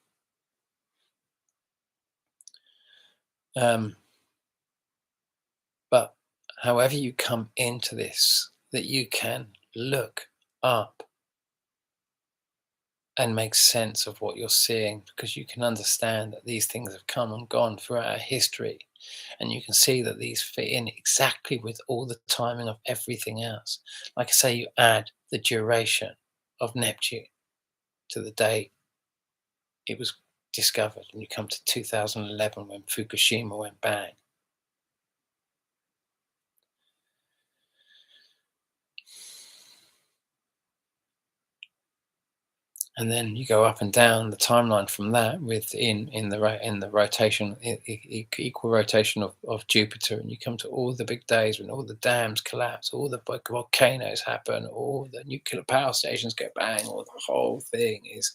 But however you come into this, that you can look up and make sense of what you're seeing, because you can understand that these things have come and gone throughout our history, and you can see that these fit in exactly with all the timing of everything else. Like I say, you add the duration of Neptune to the day it was discovered, and you come to 2011 when Fukushima went bang. And then you go up and down the timeline from that within in the rotation, equal rotation of Jupiter, and you come to all the big days when all the dams collapse, all the volcanoes happen, all the nuclear power stations go bang, all the whole thing is.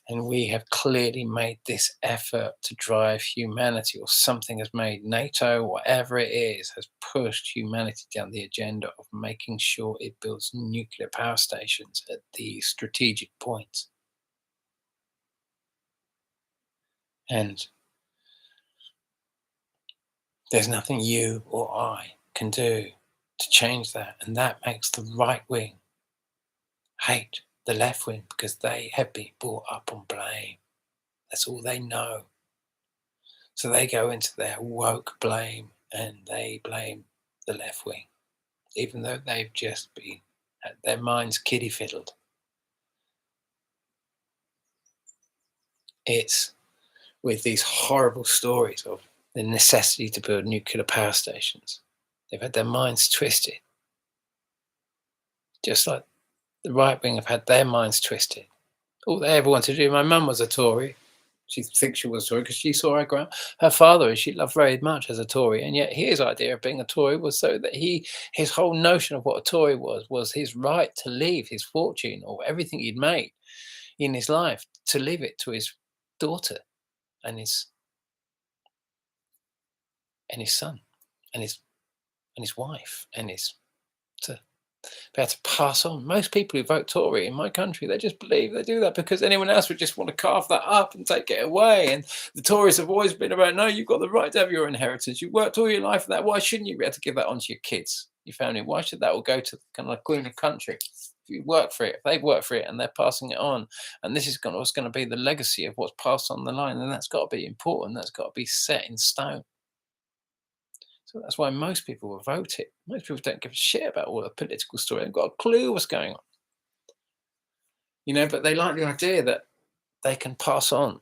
And we have clearly made this effort to drive humanity, or something has made NATO, whatever it is, has pushed humanity down the agenda of making sure it builds nuclear power stations at these strategic points. And there's nothing you or I can do to change that. And that makes the right wing hate the left wing, because they have been brought up on blame. That's all they know. So they go into their woke blame and they blame the left wing, even though they've just been had their minds kiddie fiddled. It's with these horrible stories of the necessity to build nuclear power stations. They've had their minds twisted, just like the right wing have had their minds twisted. All they ever wanted to do. My mum was a Tory. She thinks she was a Tory because she saw her father, who she loved very much, as a Tory, and yet his idea of being a Tory was so that his whole notion of what a Tory was his right to leave his fortune or everything he'd made in his life, to leave it to his daughter and his son and his wife and his to be able to pass on. Most people who vote Tory in my country, they just believe they do that because anyone else would just want to carve that up and take it away. And the Tories have always been about, no, you've got the right to have your inheritance. You worked all your life for that. Why shouldn't you be able to give that on to your kids, your family? Why should that all go to kind of queen of country? If you work for it, if they've worked for it and they're passing it on, and this is what's going to be the legacy of what's passed on the line, then that's got to be important. That's got to be set in stone. So that's why most people will vote it. Most people don't give a shit about all the political story. They've got a clue what's going on. But they like the idea that they can pass on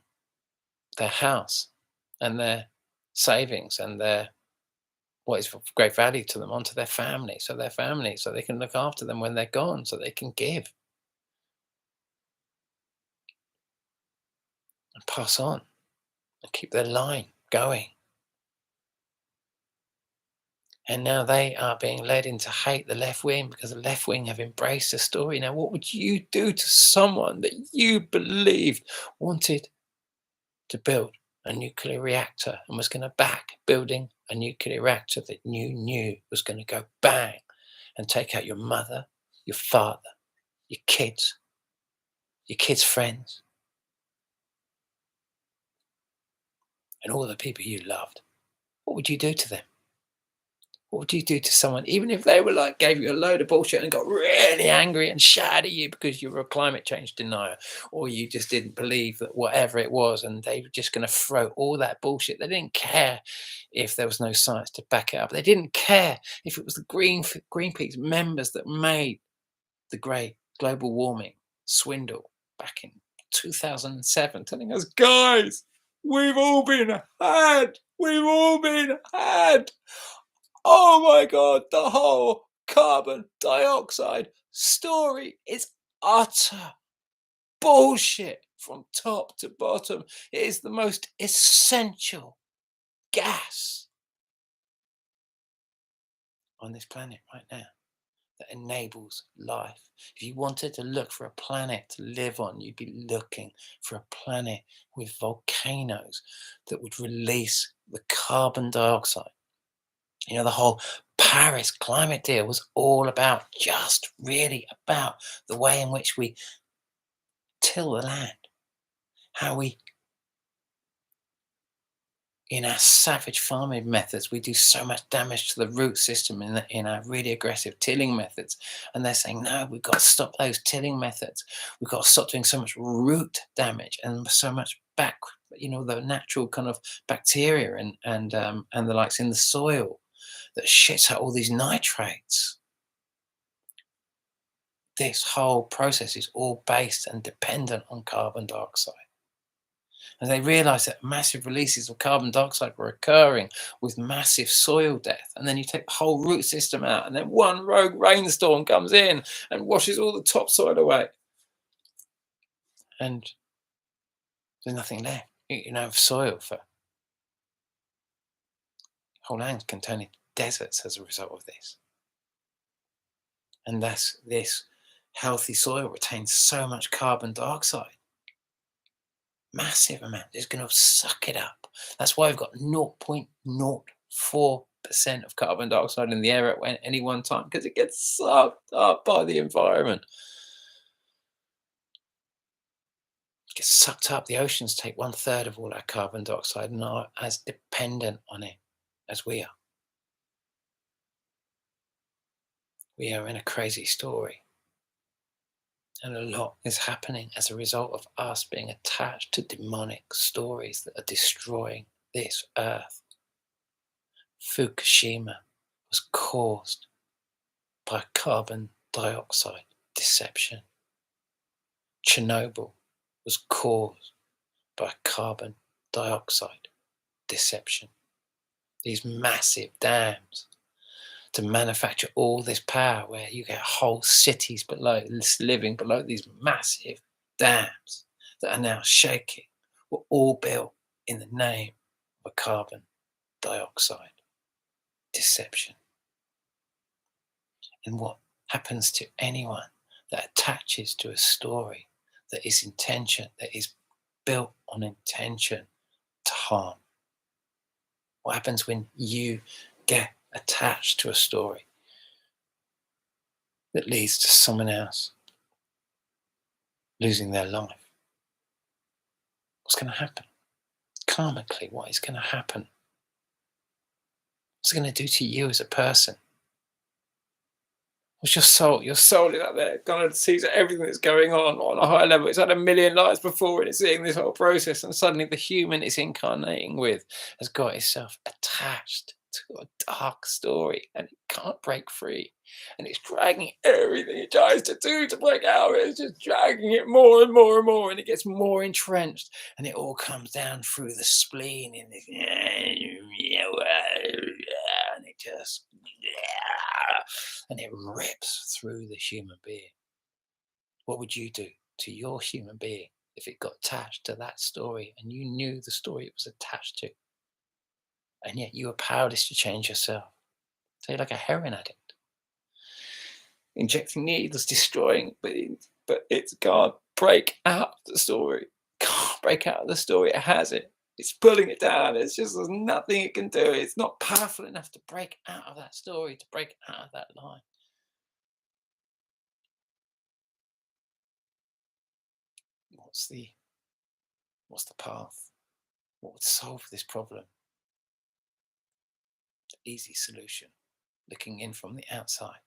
their house and their savings and their what is of great value to them onto their family, so they can look after them when they're gone, so they can give and pass on and keep their line going. And now they are being led into hate the left wing because the left wing have embraced the story. Now, what would you do to someone that you believed wanted to build a nuclear reactor and was going to back building a nuclear reactor that you knew was going to go bang and take out your mother, your father, your kids' friends, and all the people you loved, what would you do to them? What would you do to someone, even if they were like, gave you a load of bullshit and got really angry and shouted at you because you were a climate change denier, or you just didn't believe that whatever it was, and they were just going to throw all that bullshit. They didn't care if there was no science to back it up. They didn't care if it was the Greenpeace members that made the great global warming swindle back in 2007, telling us, guys, we've all been had. We've all been had. Oh my God, the whole carbon dioxide story is utter bullshit from top to bottom. It is the most essential gas on this planet right now that enables life. If you wanted to look for a planet to live on, you'd be looking for a planet with volcanoes that would release the carbon dioxide. You know, the whole Paris climate deal was all about, just really about the way in which we till the land, how we, in our savage farming methods, we do so much damage to the root system in our really aggressive tilling methods. And they're saying, no, we've got to stop those tilling methods. We've got to stop doing so much root damage and so much the natural kind of bacteria and the likes in the soil that shits out all these nitrates. This whole process is all based and dependent on carbon dioxide. And they realized that massive releases of carbon dioxide were occurring with massive soil death. And then you take the whole root system out, and then one rogue rainstorm comes in and washes all the topsoil away. And there's nothing left. You don't have soil for whole lands can turn into deserts as a result of this. And that's this healthy soil retains so much carbon dioxide. Massive amount. It's going to suck it up. That's why we've got 0.04% of carbon dioxide in the air at any one time, because it gets sucked up by the environment. It gets sucked up. The oceans take 1/3 of all our carbon dioxide and are as dependent on it as we are. We are in a crazy story. And a lot is happening as a result of us being attached to demonic stories that are destroying this earth. Fukushima was caused by carbon dioxide deception. Chernobyl was caused by carbon dioxide deception. These massive dams to manufacture all this power, where you get whole cities living below these massive dams that are now shaking, were all built in the name of a carbon dioxide deception. And what happens to anyone that attaches to a story that is built on intention to harm? What happens when you get attached to a story that leads to someone else losing their life? What's going to happen? Karmically, what is going to happen? What's it going to do to you as a person? What's your soul? Your soul is out there, kind of sees everything that's going on a higher level. It's had a million lives before, and it's seeing this whole process, and suddenly the human it's incarnating with has got itself attached to a dark story, and it can't break free. And it's dragging everything it tries to do to break out. It's just dragging it more and more and more, and it gets more entrenched, and it all comes down through the spleen in this, and it just, and it rips through the human being. What would you do to your human being if it got attached to that story and you knew the story it was attached to, and yet you were powerless to change yourself? So you're like a heroin addict, injecting needles, destroying, but it can't break out of the story. Can't break out of the story. It has it. It's pulling it down. There's nothing it can do. It's not powerful enough to break out of that story, to break out of that line. What's the path? What would solve this problem? The easy solution, looking in from the outside.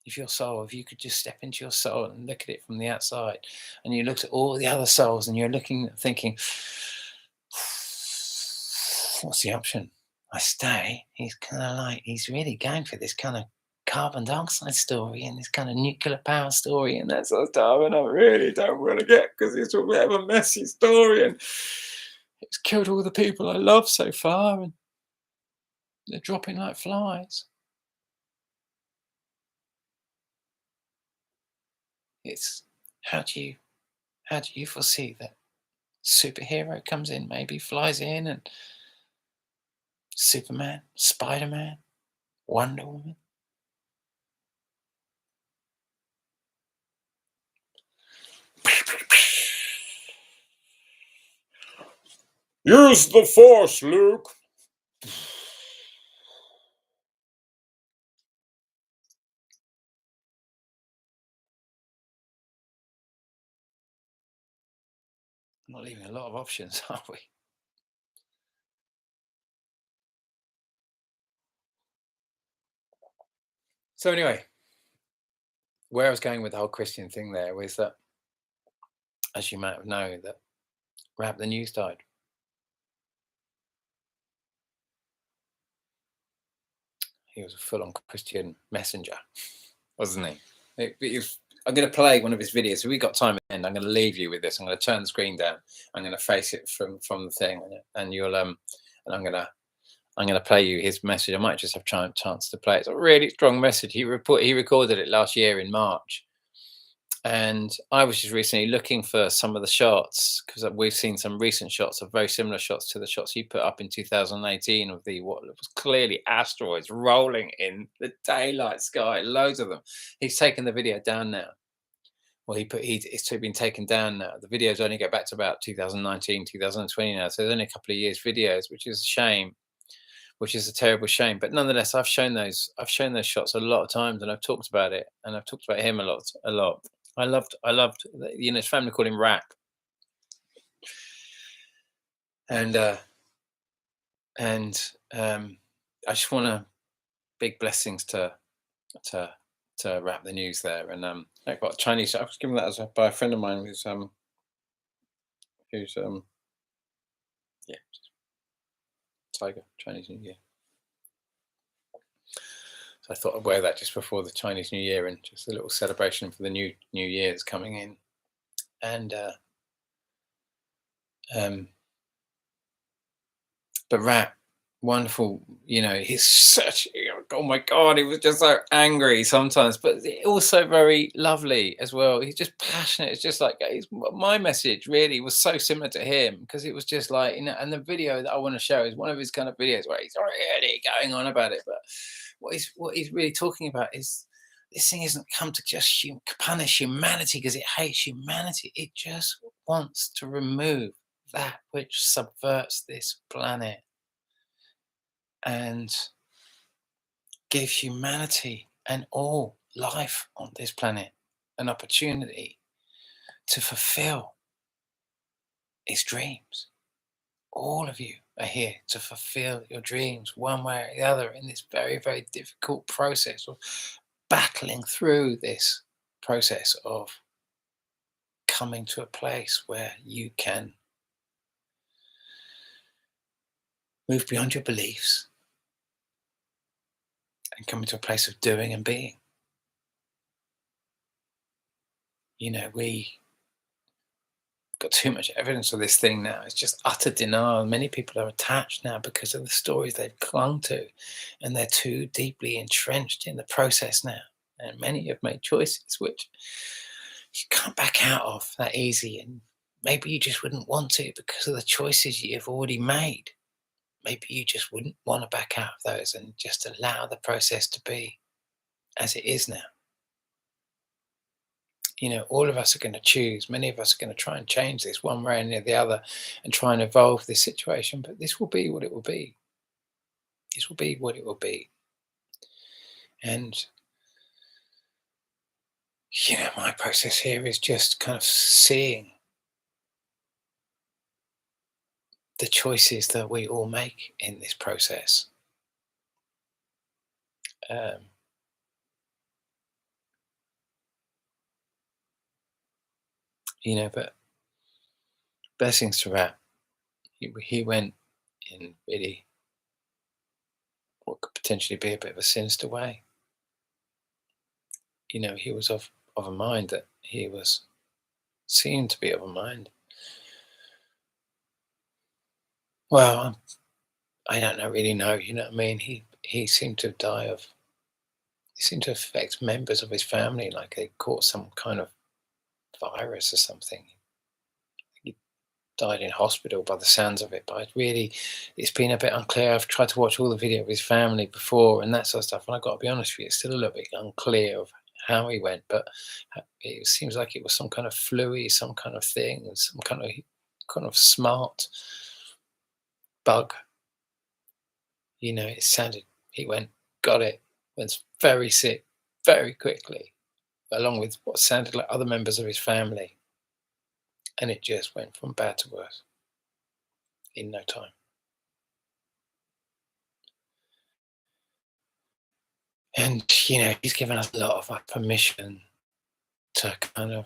If you could just step into your soul and look at it from the outside, and you looked at all the other souls, and you're thinking, what's the option? I stay. He's really going for this kind of carbon dioxide story and this kind of nuclear power story and that sort of stuff, and I really don't want to get, because it's a bit of a messy story, and it's killed all the people I love so far, and they're dropping like flies. It's how do you foresee that superhero comes in, maybe flies in, and Superman, Spider-Man, Wonder Woman. Use the Force, Luke. Not leaving a lot of options, are we? So anyway, where I was going with the whole Christian thing there was that, as you might have known, that Rap the News died. He was a full-on Christian messenger, wasn't he? I'm going to play one of his videos. So we got time at the end. I'm going to leave you with this. I'm going to turn the screen down. I'm going to face it from the thing, and you'll and I'm going to play you his message. I might just have chance to play it. It's a really strong message. He recorded it last year in March, and I was just recently looking for some of the shots, because we've seen some recent shots of very similar shots to the shots he put up in 2018 of what was clearly asteroids rolling in the daylight sky, loads of them. He's taken the video down now. Well, it's been taken down now. The videos only go back to about 2019, 2020 now. So there's only a couple of years videos, which is a shame, which is a terrible shame. But nonetheless, I've shown those shots a lot of times, and I've talked about it, and I've talked about him a lot. I loved, his family called him Rap, and I just want to big blessings to Rap the News there, and I got Chinese. I was given that by a friend of mine who's Tiger, Chinese New Year. So I thought I'd wear that just before the Chinese New Year, and just a little celebration for the new year that's coming in. And but Rap, wonderful, he's such, oh my God, he was just so angry sometimes, but also very lovely as well. He's just passionate. It's just like my message really was so similar to him, because it was just like, and the video that I want to show is one of his kind of videos where he's already going on about it, but what he's really talking about is this thing isn't come to just punish humanity because it hates humanity. It just wants to remove that which subverts this planet and give humanity and all life on this planet an opportunity to fulfill its dreams. All of you are here to fulfill your dreams one way or the other in this very, very difficult process of battling through this process of coming to a place where you can move beyond your beliefs and come into a place of doing and being. We got too much evidence of this thing now. It's just utter denial. Many people are attached now because of the stories they've clung to, and they're too deeply entrenched in the process now. And many have made choices which you can't back out of that easy, and maybe you just wouldn't want to because of the choices you've already made. Maybe you just wouldn't want to back out of those and just allow the process to be as it is now. All of us are going to choose. Many of us are going to try and change this one way and the other and try and evolve this situation. But this will be what it will be. This will be what it will be. And My process here is just kind of seeing the choices that we all make in this process. Um, but blessings to Rat. He went in really what could potentially be a bit of a sinister way. He was of a mind that he was seemed to be of a mind. Well, I don't know, really know. You know what I mean? He seemed to die of. He seemed to affect members of his family, like they caught some kind of virus or something. He died in hospital by the sounds of it, but it's been a bit unclear. I've tried to watch all the video of his family before and that sort of stuff, and I've got to be honest with you, it's still a little bit unclear of how he went, but it seems like it was some kind of fluey, some kind of thing, some kind of smart bug. It sounded, he went, got it, was very sick, very quickly, along with what sounded like other members of his family. And it just went from bad to worse in no time. And, he's given us a lot of permission to kind of,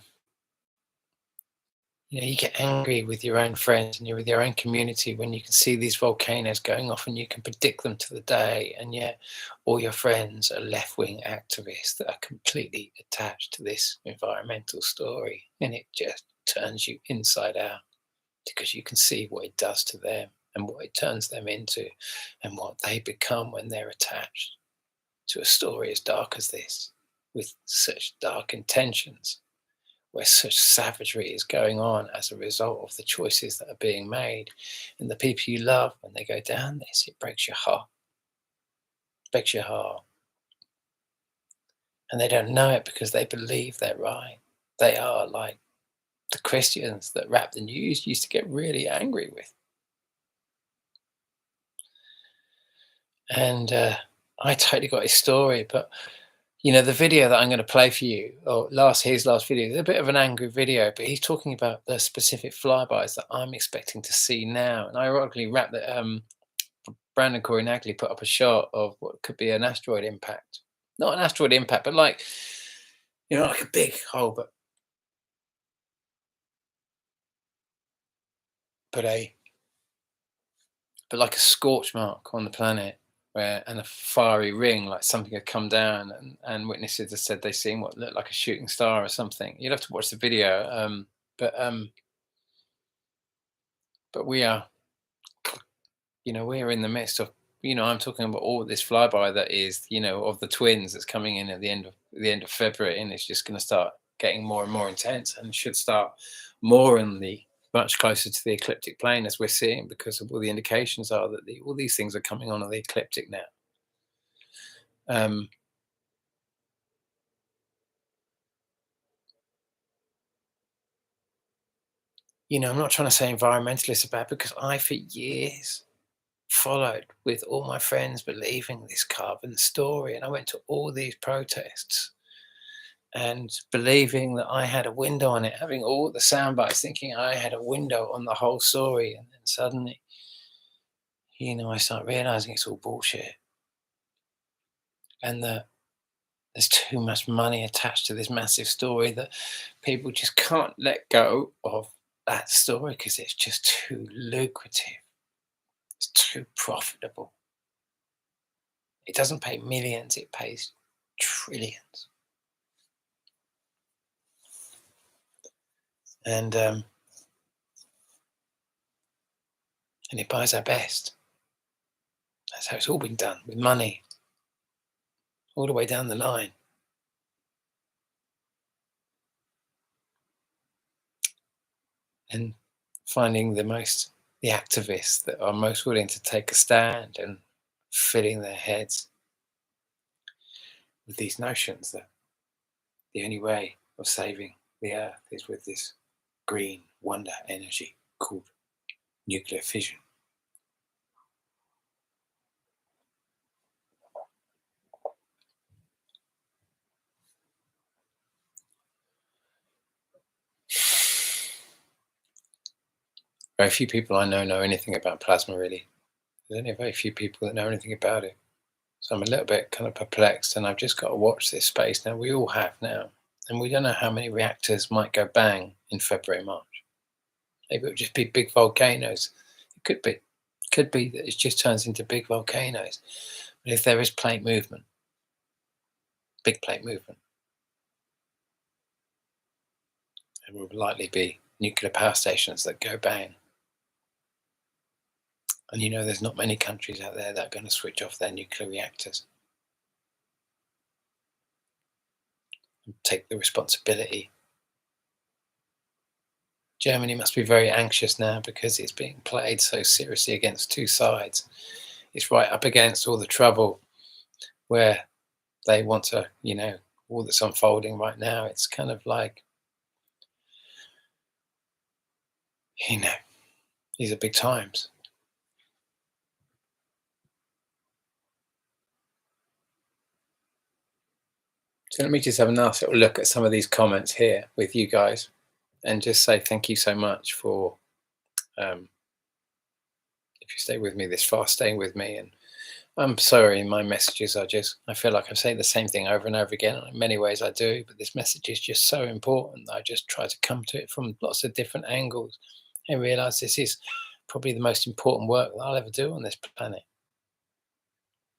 you get angry with your own friends and you're with your own community when you can see these volcanoes going off and you can predict them to the day. And yet all your friends are left-wing activists that are completely attached to this environmental story. And it just turns you inside out because you can see what it does to them and what it turns them into and what they become when they're attached to a story as dark as this, with such dark intentions, where such savagery is going on as a result of the choices that are being made. And the people you love, when they go down this, it breaks your heart. Breaks your heart. And they don't know it because they believe they're right. They are like the Christians that Rap the News used to get really angry with. And I totally got his story, but the video that I'm going to play for you, or his last video, is a bit of an angry video, but he's talking about the specific flybys that I'm expecting to see now. And ironically, Brandon Corey Nagley put up a shot of what could be an asteroid impact. Not an asteroid impact, but like a big hole, but like a scorch mark on the planet, and a fiery ring, like something had come down, and witnesses have said they've seen what looked like a shooting star or something. You'd have to watch the video, but we are, we're in the midst of, I'm talking about all this flyby that is, of the twins that's coming in at the end of February, and it's just going to start getting more and more intense, and should start more in the much closer to the ecliptic plane as we're seeing, because of all the indications are that all these things are coming on the ecliptic now. I'm not trying to say environmentalists are bad, because I, for years, followed with all my friends believing this carbon story, and I went to all these protests and believing that I had a window on it, having all the sound bites, thinking I had a window on the whole story. And then suddenly, I start realizing it's all bullshit, and that there's too much money attached to this massive story, that people just can't let go of that story because it's just too lucrative. It's too profitable. It doesn't pay millions, it pays trillions. And it buys our best. That's how it's all been done, with money, all the way down the line. And finding the activists that are most willing to take a stand and filling their heads with these notions that the only way of saving the earth is with this green wonder energy called nuclear fission. Very few people I know anything about plasma, really. There's only very few people that know anything about it. So I'm a little bit kind of perplexed, and I've just got to watch this space now. We all have now. And we don't know how many reactors might go bang in February, March. Maybe it'll just be big volcanoes. It could be. Could be that it just turns into big volcanoes. But if there is plate movement, big plate movement, there will likely be nuclear power stations that go bang. And you know, there's not many countries out there that are going to switch off their nuclear reactors and take the responsibility. Germany must be very anxious now because it's being played so seriously against two sides. It's right up against all the trouble where they want to, you know, all that's unfolding right now. It's kind of like, you know, these are big times. So let me just have a nice little look at some of these comments here with you guys and just say thank you so much for, if you stay with me this far, staying with me. And I'm sorry, my messages are just, I feel like I say the same thing over and over again. In many ways I do, but this message is just so important that I just try to come to it from lots of different angles and realize this is probably the most important work that I'll ever do on this planet.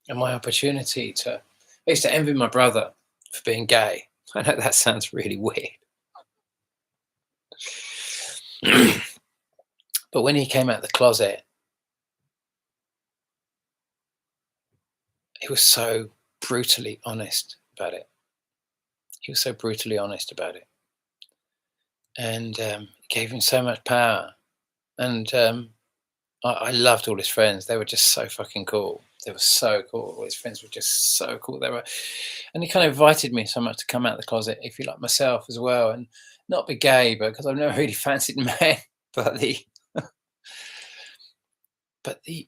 And my opportunity to, I used to envy my brother for being gay. I know that sounds really weird. But when he came out the closet, he was so brutally honest about it. He was so brutally honest about it. And it gave him so much power. And I loved all his friends. They were just so fucking cool. They were so cool. All his friends were just so cool. And he kind of invited me so much to come out of the closet, if you like, myself as well, and not be gay, but because I've never really fancied men. But the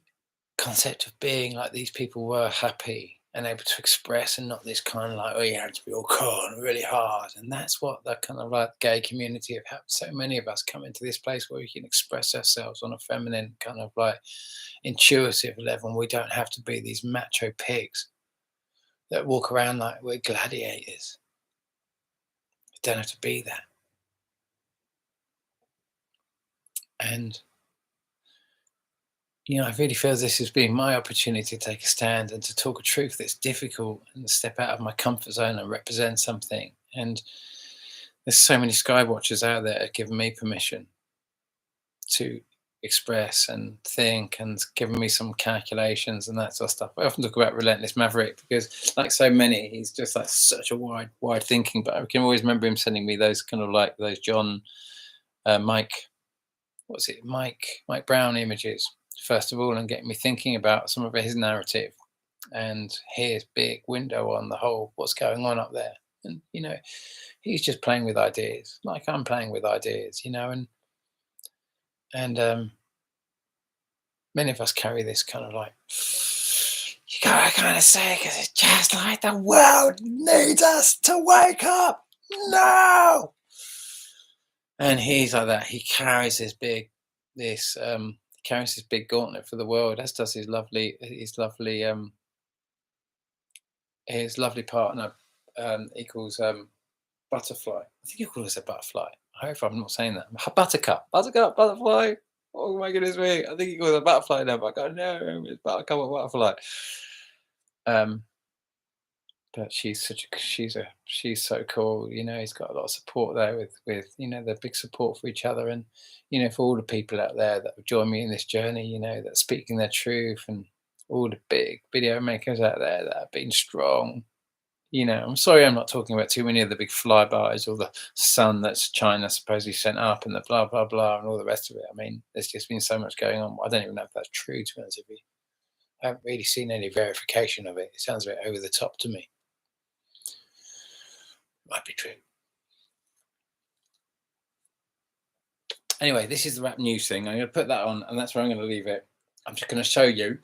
concept of being like these people were happy and able to express, and not this kind of like, oh, you have to be all cool and really hard. And that's what the kind of like gay community have had. So many of us come into this place where we can express ourselves on a feminine kind of like intuitive level. And we don't have to be these macho pigs that walk around like we're gladiators. We don't have to be that. And you know, I really feel this has been my opportunity to take a stand and to talk a truth that's difficult and step out of my comfort zone and represent something. And there's so many skywatchers out there that have given me permission to express and think, and given me some calculations and that sort of stuff. I often talk about Relentless Maverick because, like so many, he's just like such a wide thinking. But I can always remember him sending me those kind of like those John, Mike Brown images, first of all, and getting me thinking about some of his narrative and his big window on the whole what's going on up there. And you know, he's just playing with ideas like I'm playing with ideas, you know. And many of us carry this kind of like, you gotta kind of say, because it's just like the world needs us to wake up now. And he's like that. He carries this big gauntlet for the world, as does his lovely partner, equals butterfly. I think he calls her butterfly. I hope I'm not saying that. Buttercup, butterfly. Oh my goodness me! I think he calls her butterfly now, but I go, no, it's buttercup or butterfly. But she's so cool. You know, he's got a lot of support there with you know, the big support for each other, and you know, for all the people out there that have joined me in this journey, you know, that speaking their truth, and all the big video makers out there that have been strong. You know, I'm sorry I'm not talking about too many of the big flybys or the sun that's China supposedly sent up and the blah blah blah and all the rest of it. I mean, there's just been so much going on. I don't even know if that's true, to be honest with you. I haven't really seen any verification of it. It sounds a bit over the top to me. Might be true. Anyway, this is the wrap news thing. I'm going to put that on, and that's where I'm going to leave it. I'm just going to show you.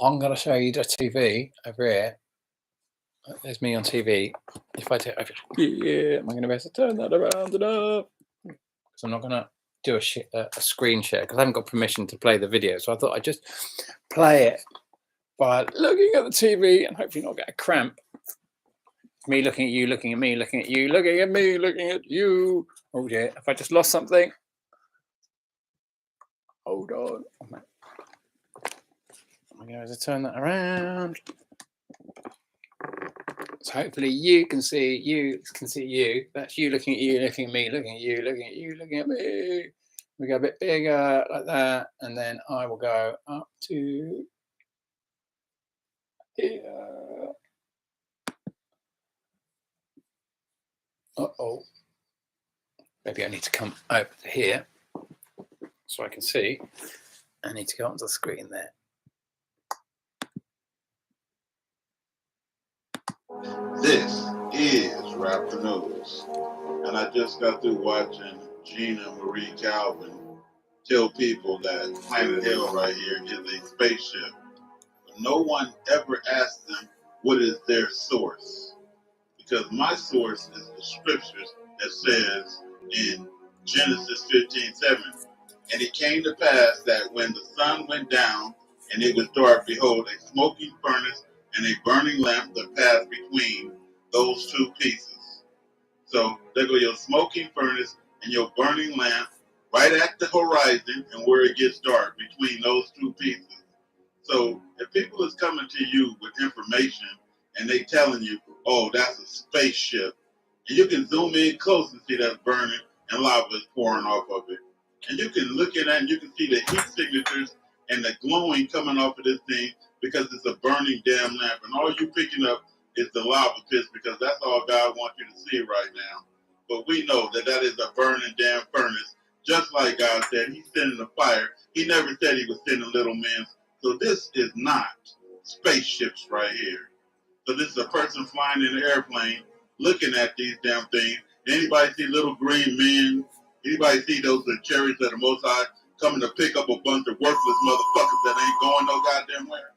I'm going to show you the TV over here. There's me on TV. If I do, am I going to be able to turn that around enough? Because I'm not going to do a screen share because I haven't got permission to play the video. So I thought I'd just play it by looking at the TV and hopefully not get a cramp. Me looking at you, looking at me, looking at you, looking at me, looking at you. Oh dear, have I just lost something? Hold on. I'm going to turn that around. So hopefully you can see you. That's you looking at you, looking at me, looking at you, looking at you, looking at me. We go a bit bigger like that, and then I will go up to here. Uh-oh. Maybe I need to come over to here so I can see. I need to go onto the screen there. This is Rapper News, and I just got through watching Gina Marie Calvin tell people that Planet Hell right here is a spaceship. But no one ever asked them what is their source, because my source is the scriptures that says in Genesis 15:7, and it came to pass that when the sun went down and it was dark, behold, a smoking furnace and a burning lamp that passed between those two pieces. So there go your smoking furnace and your burning lamp right at the horizon and where it gets dark between those two pieces. So if people is coming to you with information and they telling you, oh, that's a spaceship, and you can zoom in close and see that's burning and lava is pouring off of it. And you can look at that and you can see the heat signatures and the glowing coming off of this thing because it's a burning damn lamp. And all you picking up is the lava pits because that's all God wants you to see right now. But we know that that is a burning damn furnace. Just like God said, he's sending the fire. He never said he was sending little men. So this is not spaceships right here. So this is a person flying in an airplane looking at these damn things. Anybody see little green men? Anybody see those chariots of the Most High coming to pick up a bunch of worthless motherfuckers that ain't going no goddamn where?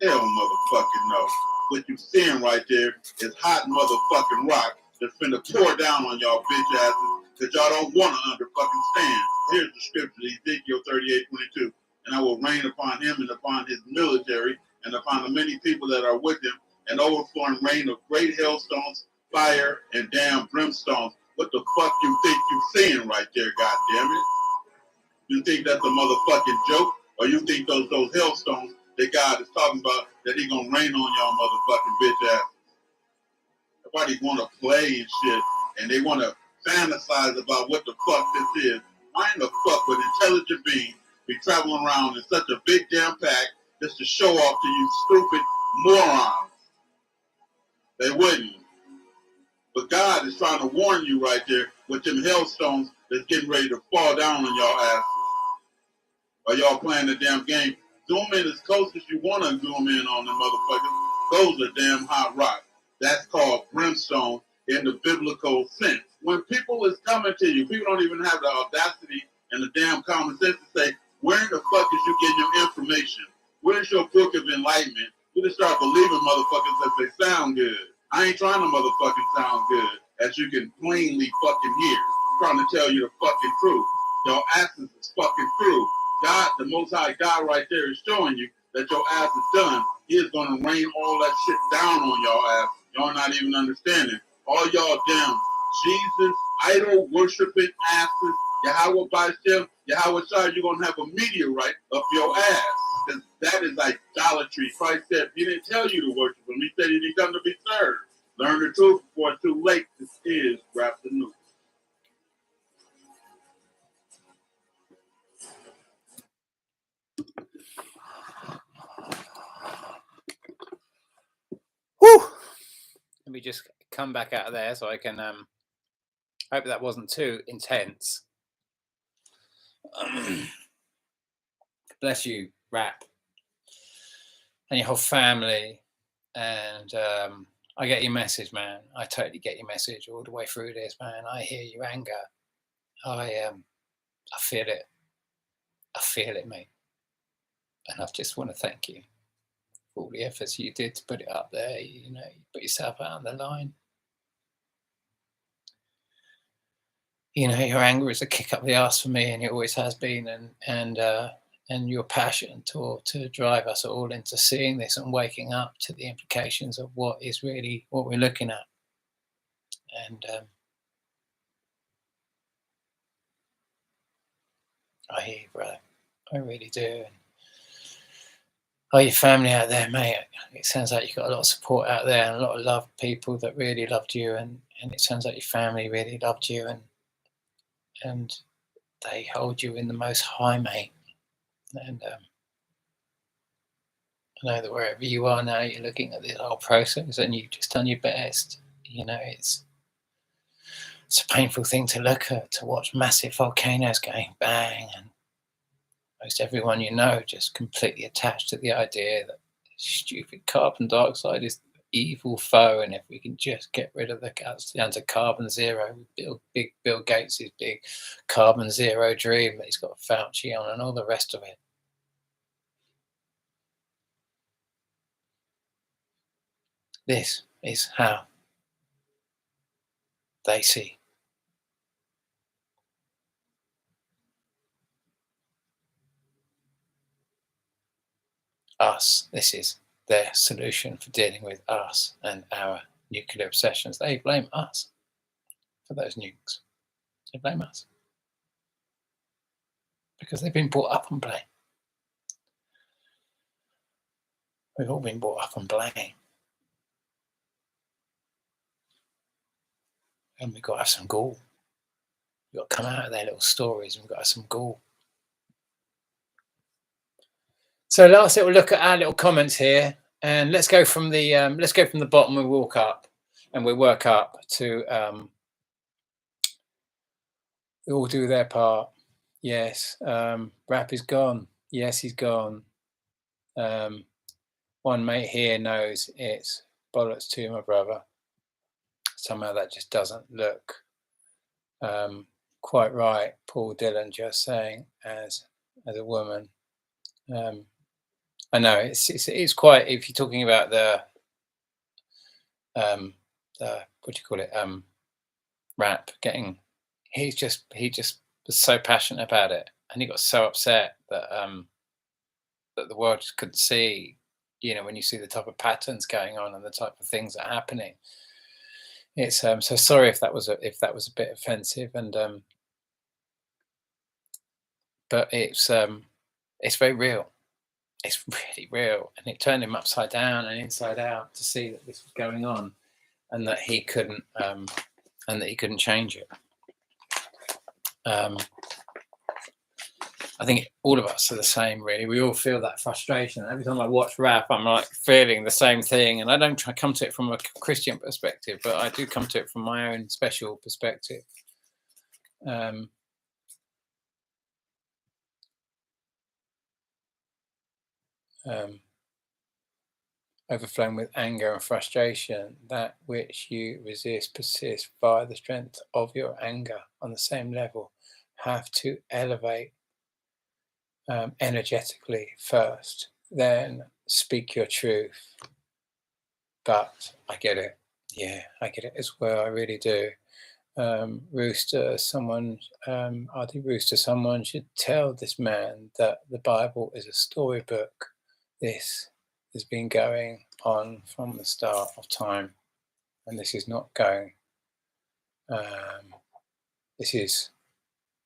Hell motherfucking no. What you seeing right there is hot motherfucking rock that's finna pour down on y'all bitch asses that y'all don't wanna under fucking stand. Here's the scripture, Ezekiel 38:22. And I will rain upon him and upon his military and upon the many people that are with him an overflowing rain of great hailstones, fire, and damn brimstones. What the fuck you think you seeing right there, goddammit? You think that's a motherfucking joke? Or you think those hailstones that God is talking about that he gonna rain on y'all motherfucking bitch ass? Everybody wanna play and shit, and they wanna fantasize about what the fuck this is. Why in the fuck would intelligent beings be traveling around in such a big damn pack just to show off to you stupid morons? They wouldn't. But God is trying to warn you right there with them hailstones that's getting ready to fall down on y'all asses. While y'all playing the damn game, zoom in as close as you want to zoom in on them motherfuckers. Those are damn hot rock. That's called brimstone in the biblical sense. When people is coming to you, people don't even have the audacity and the damn common sense to say, where in the fuck is you getting your information? Where's your book of enlightenment? You just start believing motherfuckers that they sound good. I ain't trying to motherfucking sound good, as you can plainly fucking hear. I'm trying to tell you the fucking truth. Your asses is fucking through. God, the Most High God right there is showing you that your ass is done. He is going to rain all that shit down on y'all ass. Y'all not even understanding. All y'all damn Jesus, idol worshiping asses, Yahweh by Shem, Yahweh Shai, you're going to have a meteorite up your ass. Because that is idolatry. Christ said, he didn't tell you to worship him. He said he didn't come to be served. Learn the truth before it's too late. This is Rap the News. Whew. Let me just come back out of there so I can hope that wasn't too intense. Bless you, Rap, and your whole family. And I get your message, man. I totally get your message all the way through this, man. I hear your anger. I feel it. I feel it, mate. And I just want to thank you for all the efforts you did to put it up there. You know, you put yourself out on the line. you know, your anger is a kick up the arse for me, and it always has been, and your passion to drive us all into seeing this and waking up to the implications of what is really what we're looking at. And I hear you, brother. I really do. And oh, your family out there, mate. It sounds like you've got a lot of support out there and a lot of love, people that really loved you, and it sounds like your family really loved you, and they hold you in the most high, mate. And I know that wherever you are now, you're looking at this whole process, and you've just done your best. You know, it's a painful thing to look at, to watch massive volcanoes going bang, and most everyone you know just completely attached to the idea that stupid carbon dioxide is the evil foe, and if we can just get rid of the gas down to carbon zero, big Bill Gates' big carbon zero dream that he's got Fauci on and all the rest of it. This is how they see us. This is their solution for dealing with us and our nuclear obsessions. They blame us for those nukes. They blame us because they've been brought up on blame. We've all been brought up on blame. And we've got to have some gall. We've got to come out of their little stories, and we've got to have some gall. So last little look at our little comments here, and let's go from the bottom. We walk up, and we work up to. We all do their part. Yes. Rap is gone. Yes, he's gone. One mate here knows it's bollocks to my brother. Somehow that just doesn't look quite right. Paul Dillon just saying as a woman. I know it's quite, if you're talking about the what do you call it, rap getting, he just was so passionate about it, and he got so upset that that the world just couldn't see, you know, when you see the type of patterns going on and the type of things that are happening. It's so sorry if that was a bit offensive, and but it's very real. It's really real, and it turned him upside down and inside out to see that this was going on, and that he couldn't change it. I think all of us are the same, really. We all feel that frustration. Every time I watch rap, I'm like feeling the same thing, and I don't try to come to it from a Christian perspective, but I do come to it from my own special perspective. Overflowing with anger and frustration, that which you resist persists via the strength of your anger. On the same level, have to elevate energetically first, then speak your truth. But I get it. Yeah, I get it as well. I really do. Rooster, someone, RD Rooster, someone should tell this man that the Bible is a storybook. This has been going on from the start of time, and this is not going. This is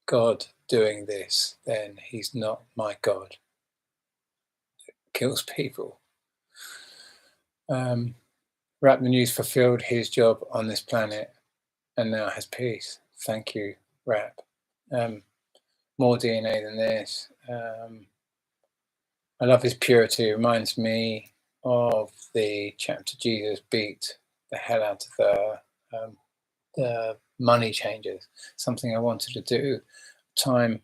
God doing this. Then he's not my God. It kills people. Rap the News fulfilled his job on this planet and now has peace. Thank you, Rap. More DNA than this. I love his purity. It reminds me of the chapter Jesus beat the hell out of the money changers. Something I wanted to do. Something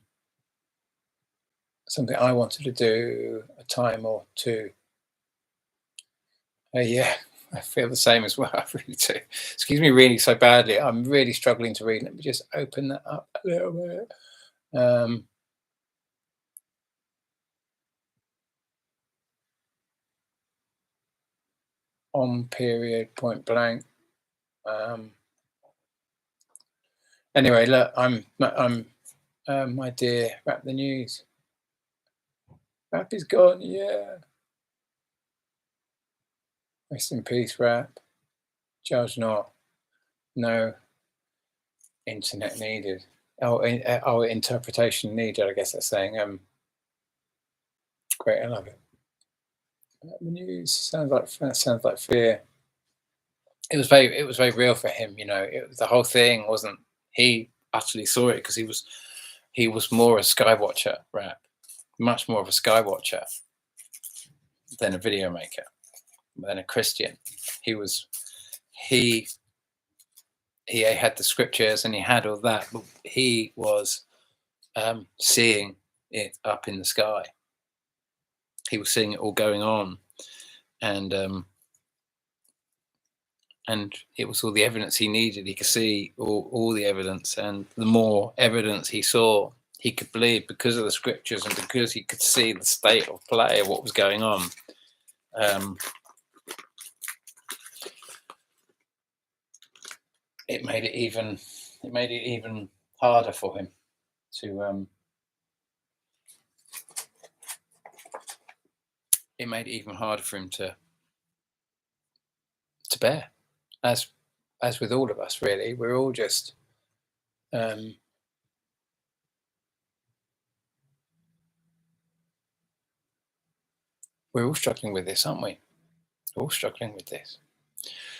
I wanted to do a time or two. Yeah, I feel the same as well. I really do. Excuse me reading so badly. I'm really struggling to read. Let me just open that up a little bit. On period, point blank. Anyway, look, my dear, Rap the News. Rap is gone, yeah. Rest in peace, Rap. Judge not. No internet needed. Oh, interpretation needed, I guess that's saying. Great, I love it. Rap the News sounds like fear. It was very real for him, you know. The whole thing wasn't. He utterly saw it because he was more a skywatcher, Rap, much more of a skywatcher than a video maker, than a Christian. He had the scriptures and he had all that, but he was seeing it up in the sky. He was seeing it all going on, and it was all the evidence he needed. He could see all the evidence, and the more evidence he saw, he could believe because of the scriptures and because he could see the state of play of what was going on. It made it even harder for him to. It made it even harder for him to bear, as with all of us, really. We're all just. We're all struggling with this, aren't we? We're all struggling with this.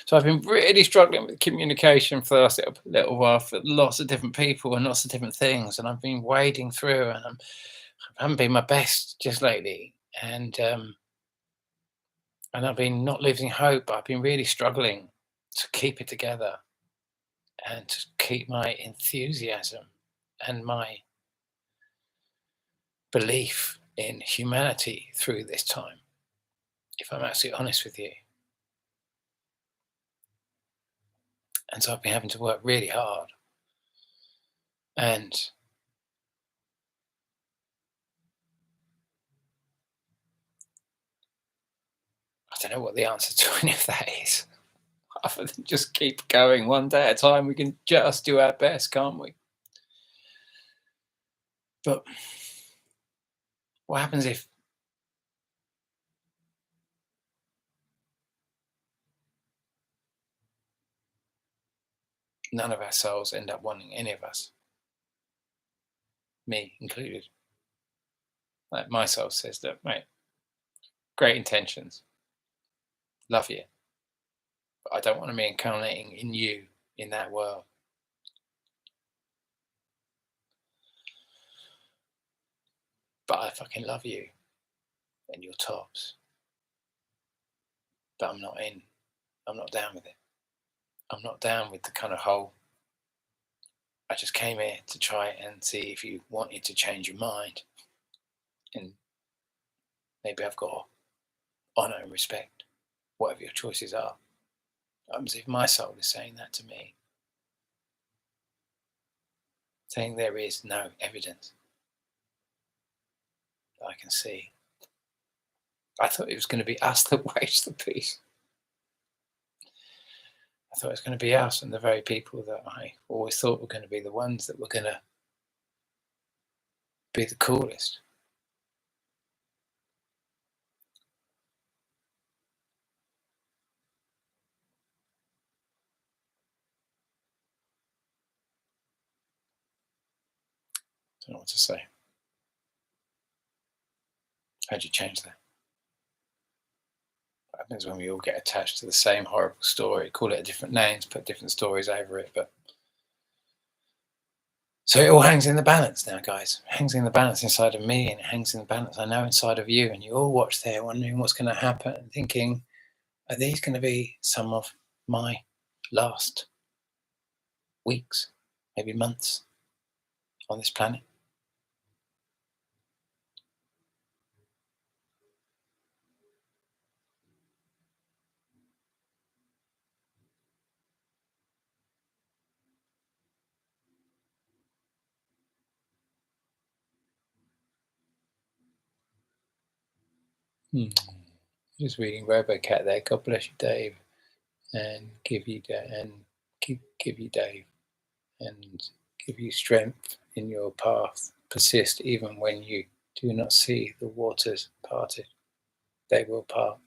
So I've been really struggling with communication for the last little while for lots of different people and lots of different things, and I've been wading through, and I haven't been my best just lately, and I've been not losing hope, but I've been really struggling to keep it together and to keep my enthusiasm and my belief in humanity through this time, if I'm absolutely honest with you. And so I've been having to work really hard. And I don't know what the answer to any of that is. Other than just keep going one day at a time. We can just do our best, can't we? But what happens if none of our souls end up wanting any of us? Me included. Like my soul says, that, mate, great intentions. Love you. But I don't want to be incarnating in you in that world. But I fucking love you and your tops. But I'm not down with it. I'm not down with the kind of whole, I just came here to try and see if you wanted to change your mind. And maybe I've got to honour and respect whatever your choices are. As if my soul is saying that to me. Saying there is no evidence that I can see. I thought it was going to be us that waged the peace. I thought it was going to be us and the very people that I always thought were going to be the ones that were going to be the coolest. Don't know what to say. How'd you change that? What happens when we all get attached to the same horrible story, call it different names, put different stories over it, but so it all hangs in the balance now, guys. It hangs in the balance inside of me, and it hangs in the balance I know inside of you, and you all watch there wondering what's going to happen and thinking, are these going to be some of my last weeks, maybe months on this planet? Just reading RoboCat there. God bless you, Dave, and give you Dave, and give you strength in your path. Persist even when you do not see the waters parted. They will part.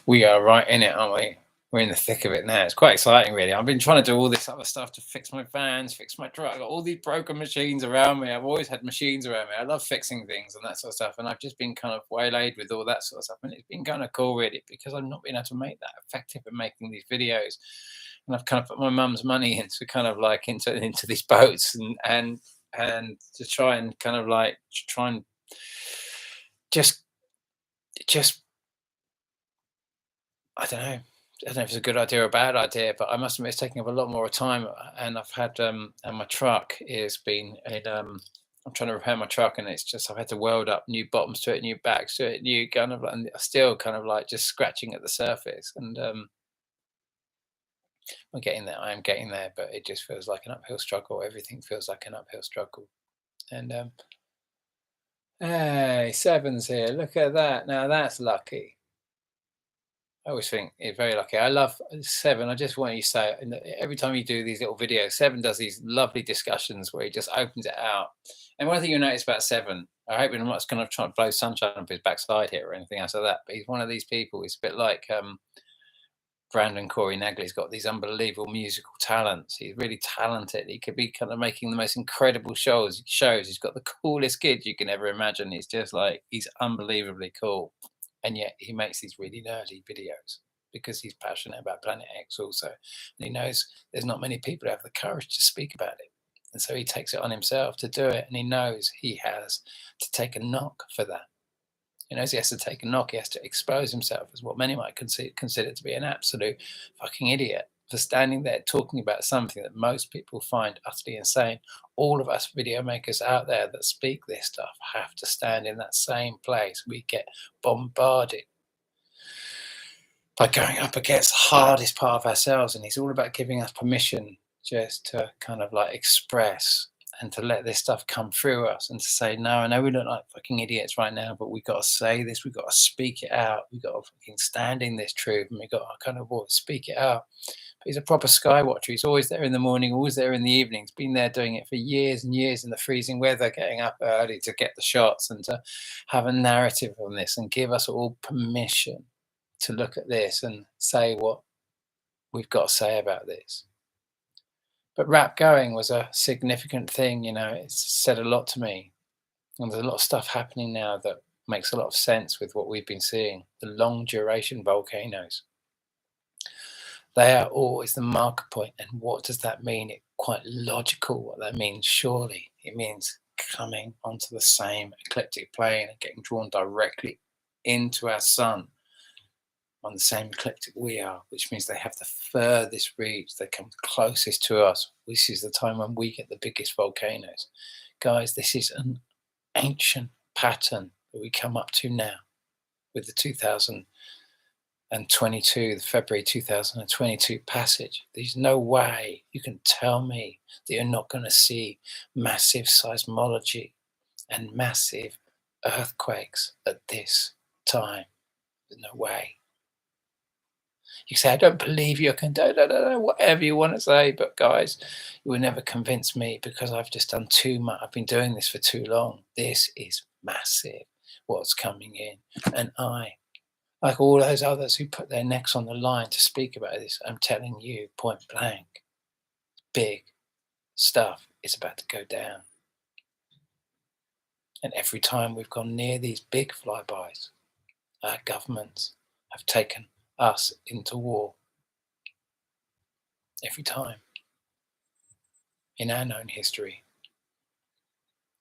We are right in it, aren't we? We're in the thick of it now. It's quite exciting, really. I've been trying to do all this other stuff to fix my fans, fix my truck. I've got all these broken machines around me. I've always had machines around me. I love fixing things and that sort of stuff. And I've just been kind of waylaid with all that sort of stuff. And it's been kind of cool, really, because I've not been able to make that effective in making these videos. And I've kind of put my mum's money into kind of like into these boats and to try and kind of like try and just I don't know. I don't know if it's a good idea or a bad idea, but I must admit it's taking up a lot more time. And I've had and my truck is been I'm trying to repair my truck, and it's just I've had to weld up new bottoms to it, new backs to it, new kind of, and still kind of like just scratching at the surface. And we're getting there. I am getting there, but it just feels like an uphill struggle. Everything feels like an uphill struggle. And hey, Seven's here. Look at that. Now that's lucky. I always think it's very lucky. I love Seven. I just want you to say, and every time you do these little videos, Seven does these lovely discussions where he just opens it out. And one thing you'll notice about Seven, I hope I'm not going to try and blow sunshine up his backside here or anything else like that, but he's one of these people. He's a bit like Brandon Corey Nagley. He's got these unbelievable musical talents. He's really talented. He could be kind of making the most incredible shows. He's got the coolest kids you can ever imagine. He's just like, he's unbelievably cool. And yet he makes these really nerdy videos because he's passionate about Planet X also. And he knows there's not many people who have the courage to speak about it. And so he takes it on himself to do it. And he knows he has to take a knock for that. He knows he has to take a knock. He has to expose himself as what many might consider to be an absolute fucking idiot for standing there talking about something that most people find utterly insane. All of us video makers out there that speak this stuff have to stand in that same place. We get bombarded by going up against the hardest part of ourselves, and it's all about giving us permission just to kind of like express and to let this stuff come through us and to say, no, I know we look like fucking idiots right now, but we got to say this, we got to speak it out, we got to fucking stand in this truth, and we got to kind of speak it out. But he's a proper sky watcher. He's always there in the morning, always there in the evening. He's been there doing it for years and years in the freezing weather, getting up early to get the shots and to have a narrative on this and give us all permission to look at this and say what we've got to say about this. But rap going was a significant thing, you know, it's said a lot to me. And there's a lot of stuff happening now that makes a lot of sense with what we've been seeing. The long duration volcanoes. They are always the marker point. And what does that mean? It's quite logical what that means, surely. It means coming onto the same ecliptic plane and getting drawn directly into our sun on the same ecliptic we are, which means they have the furthest reach, they come closest to us. This is the time when we get the biggest volcanoes. Guys, this is an ancient pattern that we come up to now with the 2022, the February 2022 passage. There's no way you can tell me that you're not going to see massive seismology and massive earthquakes at this time. There's no way. You say, I don't believe you, whatever you want to say, but guys, you will never convince me because I've just done too much. I've been doing this for too long. This is massive, what's coming in. And I, like all those others who put their necks on the line to speak about this, I'm telling you point blank, big stuff is about to go down. And every time we've gone near these big flybys, our governments have taken us into war. Every time in our known history.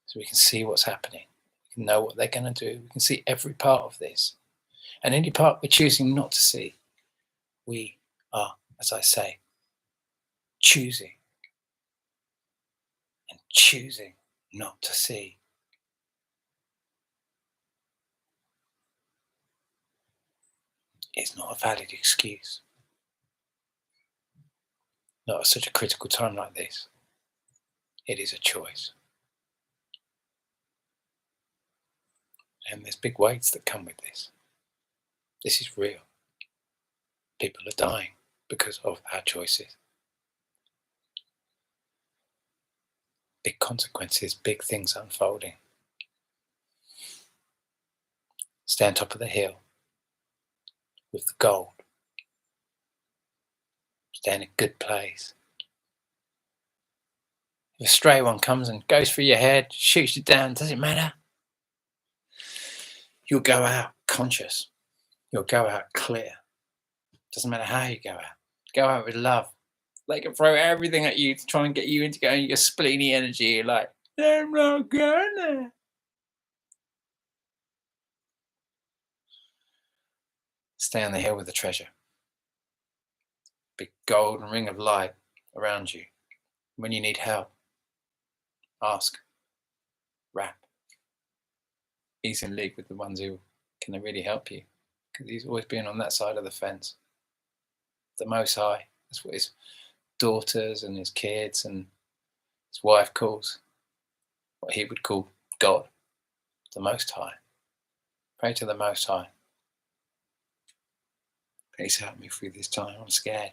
So we can see what's happening. We can know what they're going to do. We can see every part of this. And any part we're choosing not to see, we are, as I say, choosing and choosing not to see. It's not a valid excuse. Not at such a critical time like this. It is a choice. And there's big weights that come with this. This is real. People are dying because of our choices. Big consequences, big things unfolding. Stay on top of the hill with the gold. Stay in a good place. If a stray one comes and goes through your head, shoots you down, does it matter? You'll go out conscious. You'll go out clear. Doesn't matter how you go out. Go out with love. They can throw everything at you to try and get you into going your spleeny energy. You're like, I'm not gonna. Stay on the hill with the treasure. Big golden ring of light around you. When you need help, ask, rap. He's in league with the ones who can really help you, because he's always been on that side of the fence. The Most High. That's what his daughters and his kids and his wife calls, what he would call God, the Most High. Pray to the Most High. Please help me through this time. I'm scared.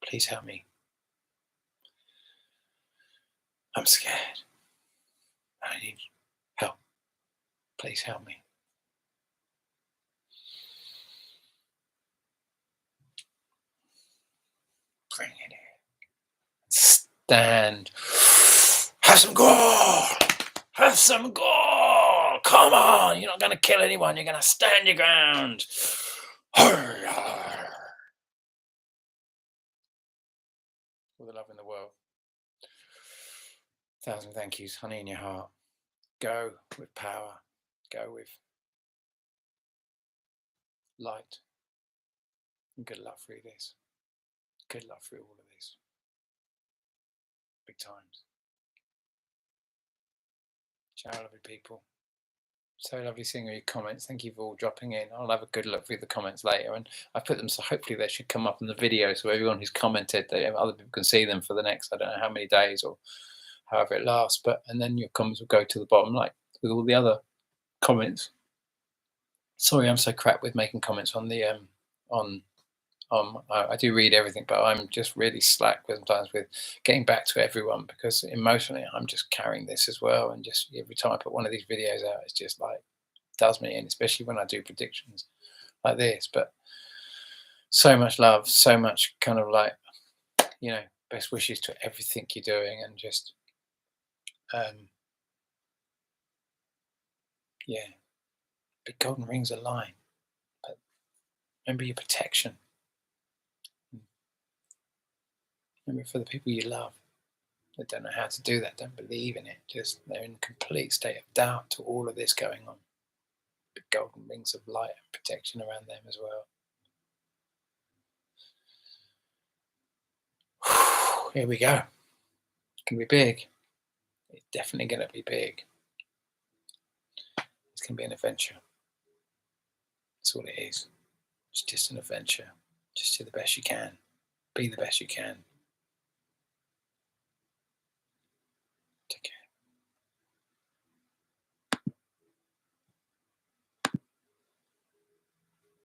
Please help me. I'm scared. I need help. Please help me. Bring it in. Stand. Have some gold. Have some gold. Come on. You're not going to kill anyone. You're going to stand your ground. All the love in the world. 1,000 thank yous, honey in your heart. Go with power. Go with light. And good luck through this. Good luck through all of this. Big times. Ciao, lovely people. So lovely seeing all your comments. Thank you for all dropping in. I'll have a good look through the comments later, and I put them so hopefully they should come up in the video, so everyone who's commented, other people can see them for the next, I don't know how many days or however it lasts. But and then your comments will go to the bottom, like with all the other comments. Sorry, I'm so crap with making comments on the I do read everything, but I'm just really slack sometimes with getting back to everyone, because emotionally I'm just carrying this as well. And just every time I put one of these videos out, it's just like does me in, especially when I do predictions like this. But so much love, so much kind of like, best wishes to everything you're doing, and just big golden rings align. But remember your protection. Remember, for the people you love, they don't know how to do that, don't believe in it, just they're in a complete state of doubt to all of this going on. Big golden rings of light and protection around them as well. Here we go. It's going to be big. It's definitely going to be big. It's going to be an adventure. That's all it is. It's just an adventure. Just do the best you can. Be the best you can.